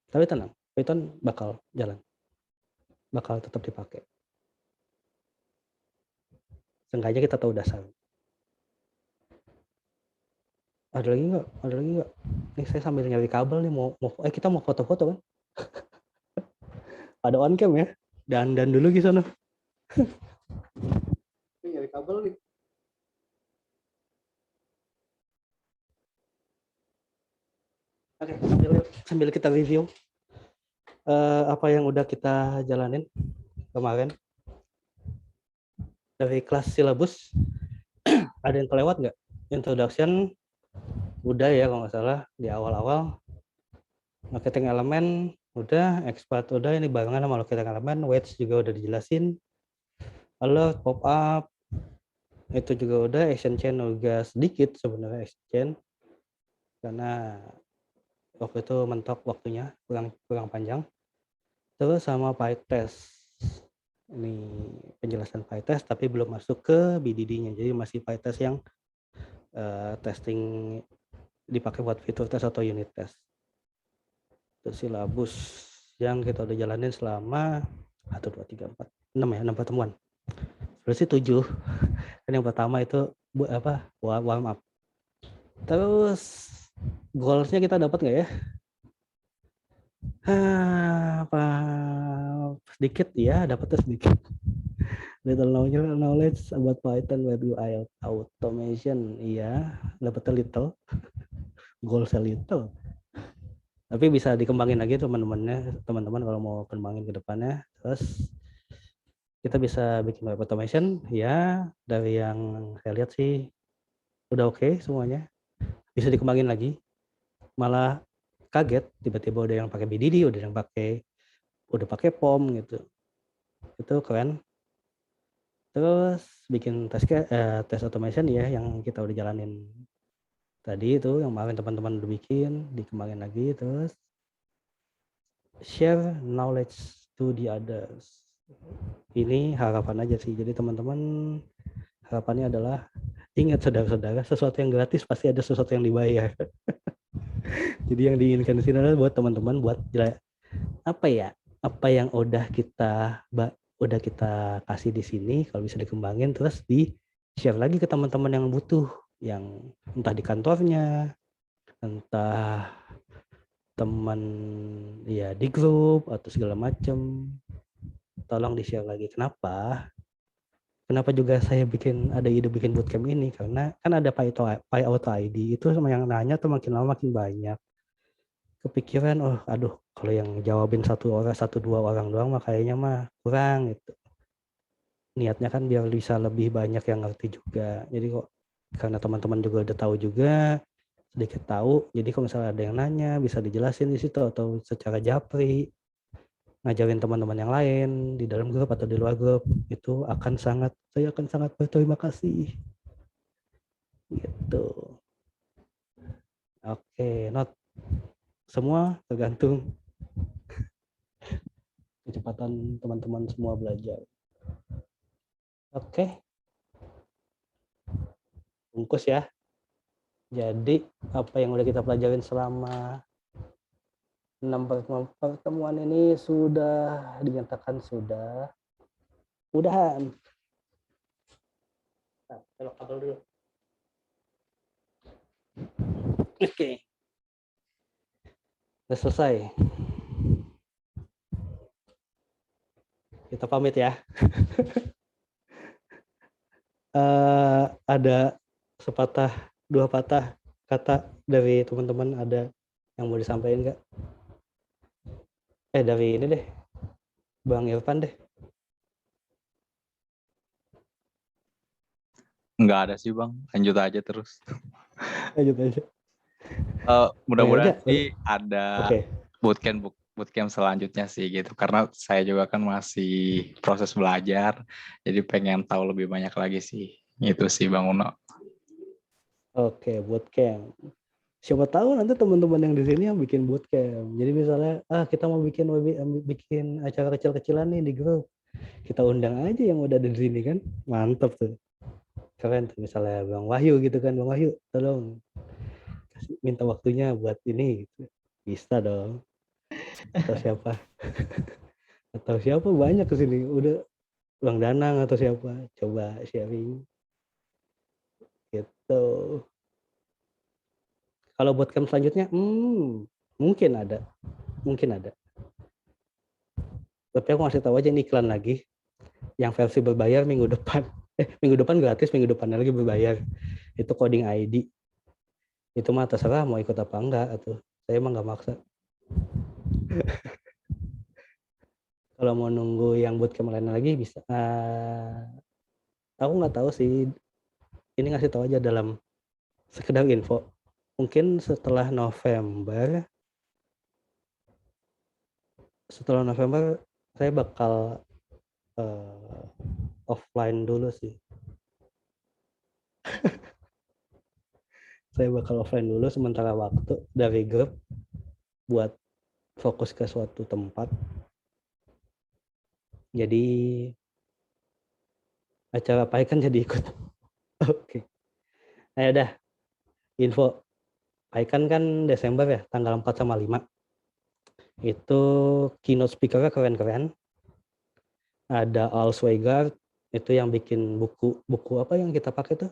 Tapi tenang, Python bakal jalan, bakal tetap dipakai. Seenggaknya kita tahu dasar. Ada lagi nggak? Nih saya sambil nyari kabel nih, kita mau foto-foto kan? Ada on cam ya? Dan dulu gitu sana. Nyari kabel nih. Oke, sambil kita review apa yang udah kita jalanin kemarin dari kelas silabus. Ada yang kelewat nggak? Introduction udah ya kalau nggak salah di awal-awal. Marketing elemen udah, expert udah, ini barengan sama marketing elemen. Weights juga udah dijelasin. Alert, pop up itu juga udah. Action chain juga sedikit sebenarnya, action chain karena waktu itu mentok waktunya, kurang panjang. Terus sama PyTest, ini penjelasan PyTest tapi belum masuk ke BDD-nya, jadi masih PyTest yang testing dipakai buat fitur test atau unit test. Terus silabus yang kita udah jalanin selama 1, 2, 3, 4, 6 pertemuan. Berarti 7. Kan yang pertama itu warm up. Terus goals-nya kita dapat nggak ya? Apa sedikit ya, dapatnya sedikit. Little knowledge about Python web UI automation, iya, dapatnya little. Goals-nya little. Tapi bisa dikembangin lagi teman-teman kalau mau kembangin ke depannya. Terus kita bisa bikin web automation, ya dari yang saya lihat sih udah oke semuanya. Bisa dikembangin lagi. Malah kaget tiba-tiba udah yang pakai BDD, udah pakai POM gitu. Itu keren. Terus bikin tes automation ya yang kita udah jalanin tadi itu, yang kemarin teman-teman udah bikin, dikembangin lagi. Terus share knowledge to the others. Ini harapan aja sih. Jadi teman-teman harapannya adalah ingat saudara-saudara, sesuatu yang gratis pasti ada sesuatu yang dibayar. Jadi yang diinginkan di sini adalah buat teman-teman buat apa yang udah kita kasih di sini kalau bisa dikembangin, terus di share lagi ke teman-teman yang butuh, yang entah di kantornya, entah teman ya di grup atau segala macam. Tolong di share lagi. Kenapa juga saya ada ide bikin bootcamp ini, karena kan ada PyAuto ID itu, sama yang nanya tuh makin lama makin banyak. Kepikiran, kalau yang jawabin 1 orang 1-2 orang doang mah kayaknya mah kurang gitu. Niatnya kan biar bisa lebih banyak yang ngerti juga. Jadi kok karena teman-teman juga udah tahu juga, sedikit tahu, jadi kalau misalnya ada yang nanya bisa dijelasin di situ atau secara japri, ngajarin teman-teman yang lain di dalam grup atau di luar grup, itu saya akan sangat berterima kasih gitu. Oke, not semua tergantung kecepatan teman-teman semua belajar. Oke, bungkus ya. Jadi apa yang udah kita pelajarin selama 6 pertemuan ini sudah dinyatakan sudah udahan. Nah, belok kabel dulu. Oke. Udah selesai. Kita pamit ya. Ada sepatah dua patah kata dari teman-teman, ada yang mau disampaikan nggak? Dari ini deh, Bang Irfan deh. Nggak ada sih bang, lanjut aja terus. Lanjut aja. Mudah-mudahan Ada. sih ada Oke. bootcamp selanjutnya sih gitu, karena saya juga kan masih proses belajar, jadi pengen tahu lebih banyak lagi sih. Itu sih Bang Uno. Oke, bootcamp. Siapa tahu nanti teman-teman yang di sini yang bikin bootcamp. Jadi misalnya, kita mau bikin acara kecil-kecilan nih di grup. Kita undang aja yang udah ada di sini kan. Mantap tuh. Keren tuh, misalnya Bang Wahyu gitu kan. Bang Wahyu, tolong minta waktunya buat ini gitu. Bisa dong. Atau siapa? Atau siapa banyak ke sini. Udah Bang Danang atau siapa. Coba sharing. Gitu. Kalau bootcamp selanjutnya, mungkin ada. Tapi aku ngasih tahu aja ini iklan lagi. Yang versi berbayar minggu depan. Minggu depan gratis, minggu depannya lagi berbayar. Itu coding ID. Itu mah terserah mau ikut apa enggak. Atau saya emang nggak maksa. Kalau mau nunggu yang bootcamp lain lagi bisa. Aku nggak tahu sih. Ini ngasih tahu aja dalam sekedar info. Mungkin setelah November saya bakal offline dulu sih. Saya bakal offline dulu sementara waktu dari grup buat fokus ke suatu tempat. Jadi acara PAIKAN jadi ikut. Oke. Nah ya udah, info PAIKAN kan Desember ya, tanggal 4 sama 5. Itu keynote speaker-nya keren-keren. Ada Al Swigart, itu yang bikin buku apa yang kita pakai tuh?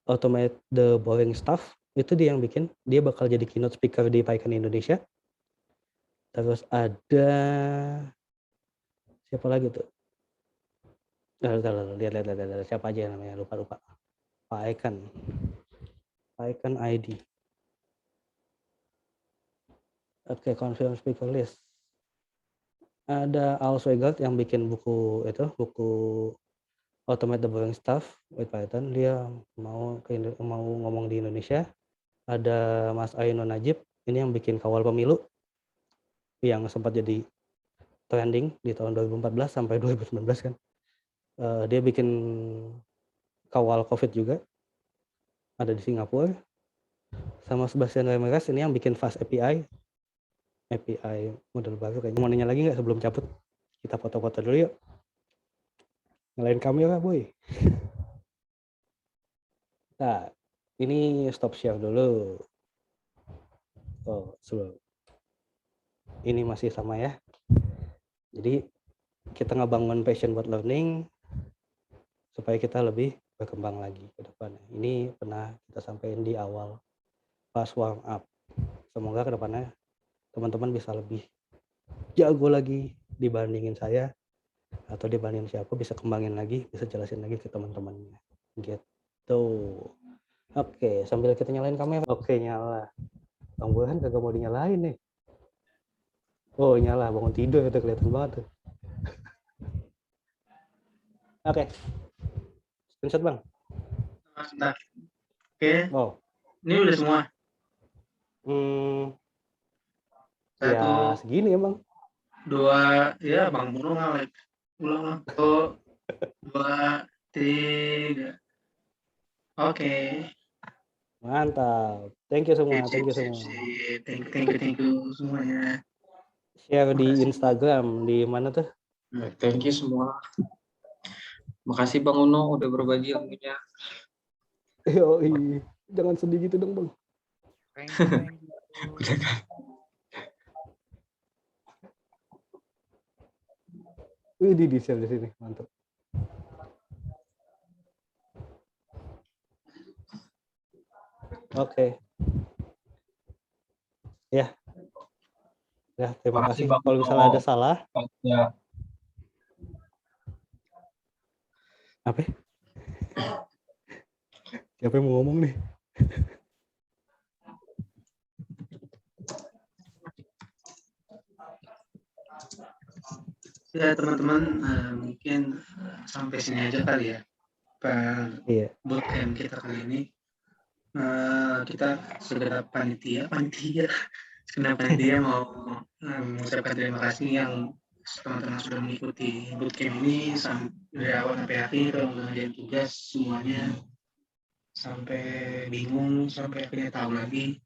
Automate the Boring Stuff. Itu dia yang bikin. Dia bakal jadi keynote speaker di PAIKAN Indonesia. Terus ada siapa lagi tuh? Lihat siapa aja namanya, lupa. PAIKAN ID. Oke, confirm speaker list. Ada Al Swigart yang bikin buku Automate the Boring Stuff with Python. Dia mau ngomong di Indonesia. Ada Mas Aino Najib, ini yang bikin Kawal Pemilu yang sempat jadi trending di tahun 2014 sampai 2019 kan. Dia bikin Kawal COVID juga. Ada di Singapura. Sama Sebastian Ramirez ini yang bikin Fast API model baru kayaknya. Mau nanya lagi nggak sebelum cabut? Kita foto-foto dulu yuk. Nyalain kamera boy. Nah, ini stop share dulu. Slow. Ini masih sama ya. Jadi kita ngebangun passion buat learning supaya kita lebih berkembang lagi ke depannya. Ini pernah kita sampaikan di awal pas warm up. Semoga ke depannya teman-teman bisa lebih jago lagi dibandingin saya atau dibandingin siapa, bisa kembangin lagi, bisa jelasin lagi ke teman-temannya. Gitu. Oke, sambil kita nyalain kamera. Oke, nyala. Bang Burhan kagak mau dinyalain nih. Oh, nyala, bangun tidur itu kelihatan banget tuh. Oke. Screenshot, Bang. Sebentar. Oke. Oh. Ini udah semua. Ya segini emang. 2, ya Bang Bruno nge-like. Ulang. 1, 2, 3. Oke. Mantap. Thank you semua, Sip, thank you sip, semua. sip. Thank you semuanya. Share di Makasih. Instagram, di mana tuh? Thank you semua. Makasih Bang Uno udah berbagi ilmunya. Yoi, jangan sedih gitu dong Bang. Thank you. Udah kan? Wih, di share di sini, mantap. Oke. Ya. Ya, terima kasih. Makasih Bang Kalau misalnya Uno. ada salah, Ya. apa? Siapa yang mau ngomong nih? Ya teman-teman, mungkin sampai sini aja kali ya. Iya. Bootcamp kita kali ini. Kita segera panitia mau mengucapkan terima kasih yang teman-teman sudah mengikuti bootcamp ini dari awal sampai akhir, mengerjain tugas semuanya sampai bingung, sampai akhirnya tahu lagi.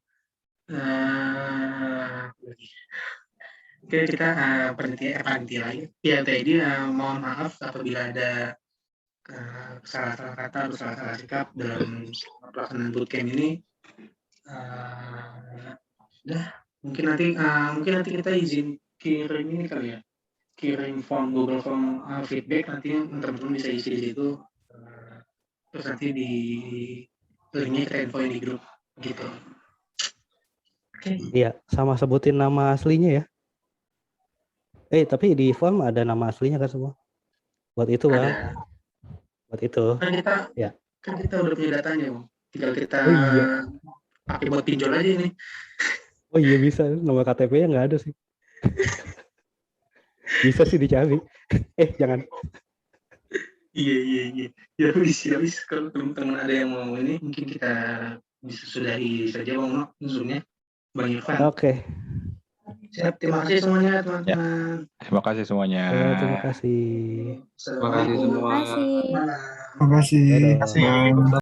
Oke, kita panitia lagi. Ya tadi mohon maaf apabila ada salah-salah kata atau salah-salah sikap dalam pelaksanaan bootcamp ini. Mungkin nanti kita izin kirim ini kali ya, kirim form Google Form feedback, nanti teman-teman bisa isi di situ, terus nanti di linknya kita infoin di grup gitu. Oke. Iya, sama sebutin nama aslinya ya. Tapi di form ada nama aslinya kan semua? Buat itu Bang. Ada. Buat itu. Kan kita udah punya datanya Bang. Tinggal kita pakai buat pinjol aja ini. Oh iya bisa, nomor KTP-nya nggak ada sih. Bisa sih dicari. Jangan. Iya. Ya habis. Kalau teman-teman ada yang mau ini, mungkin kita bisa sudahi saja Bang Zoom-nya. Bang Irfan. Oke. Siap, terima kasih semuanya teman-teman. Terima kasih semuanya. Terima kasih. Terima kasih semua. Terima kasih. Terima kasih. Dadah.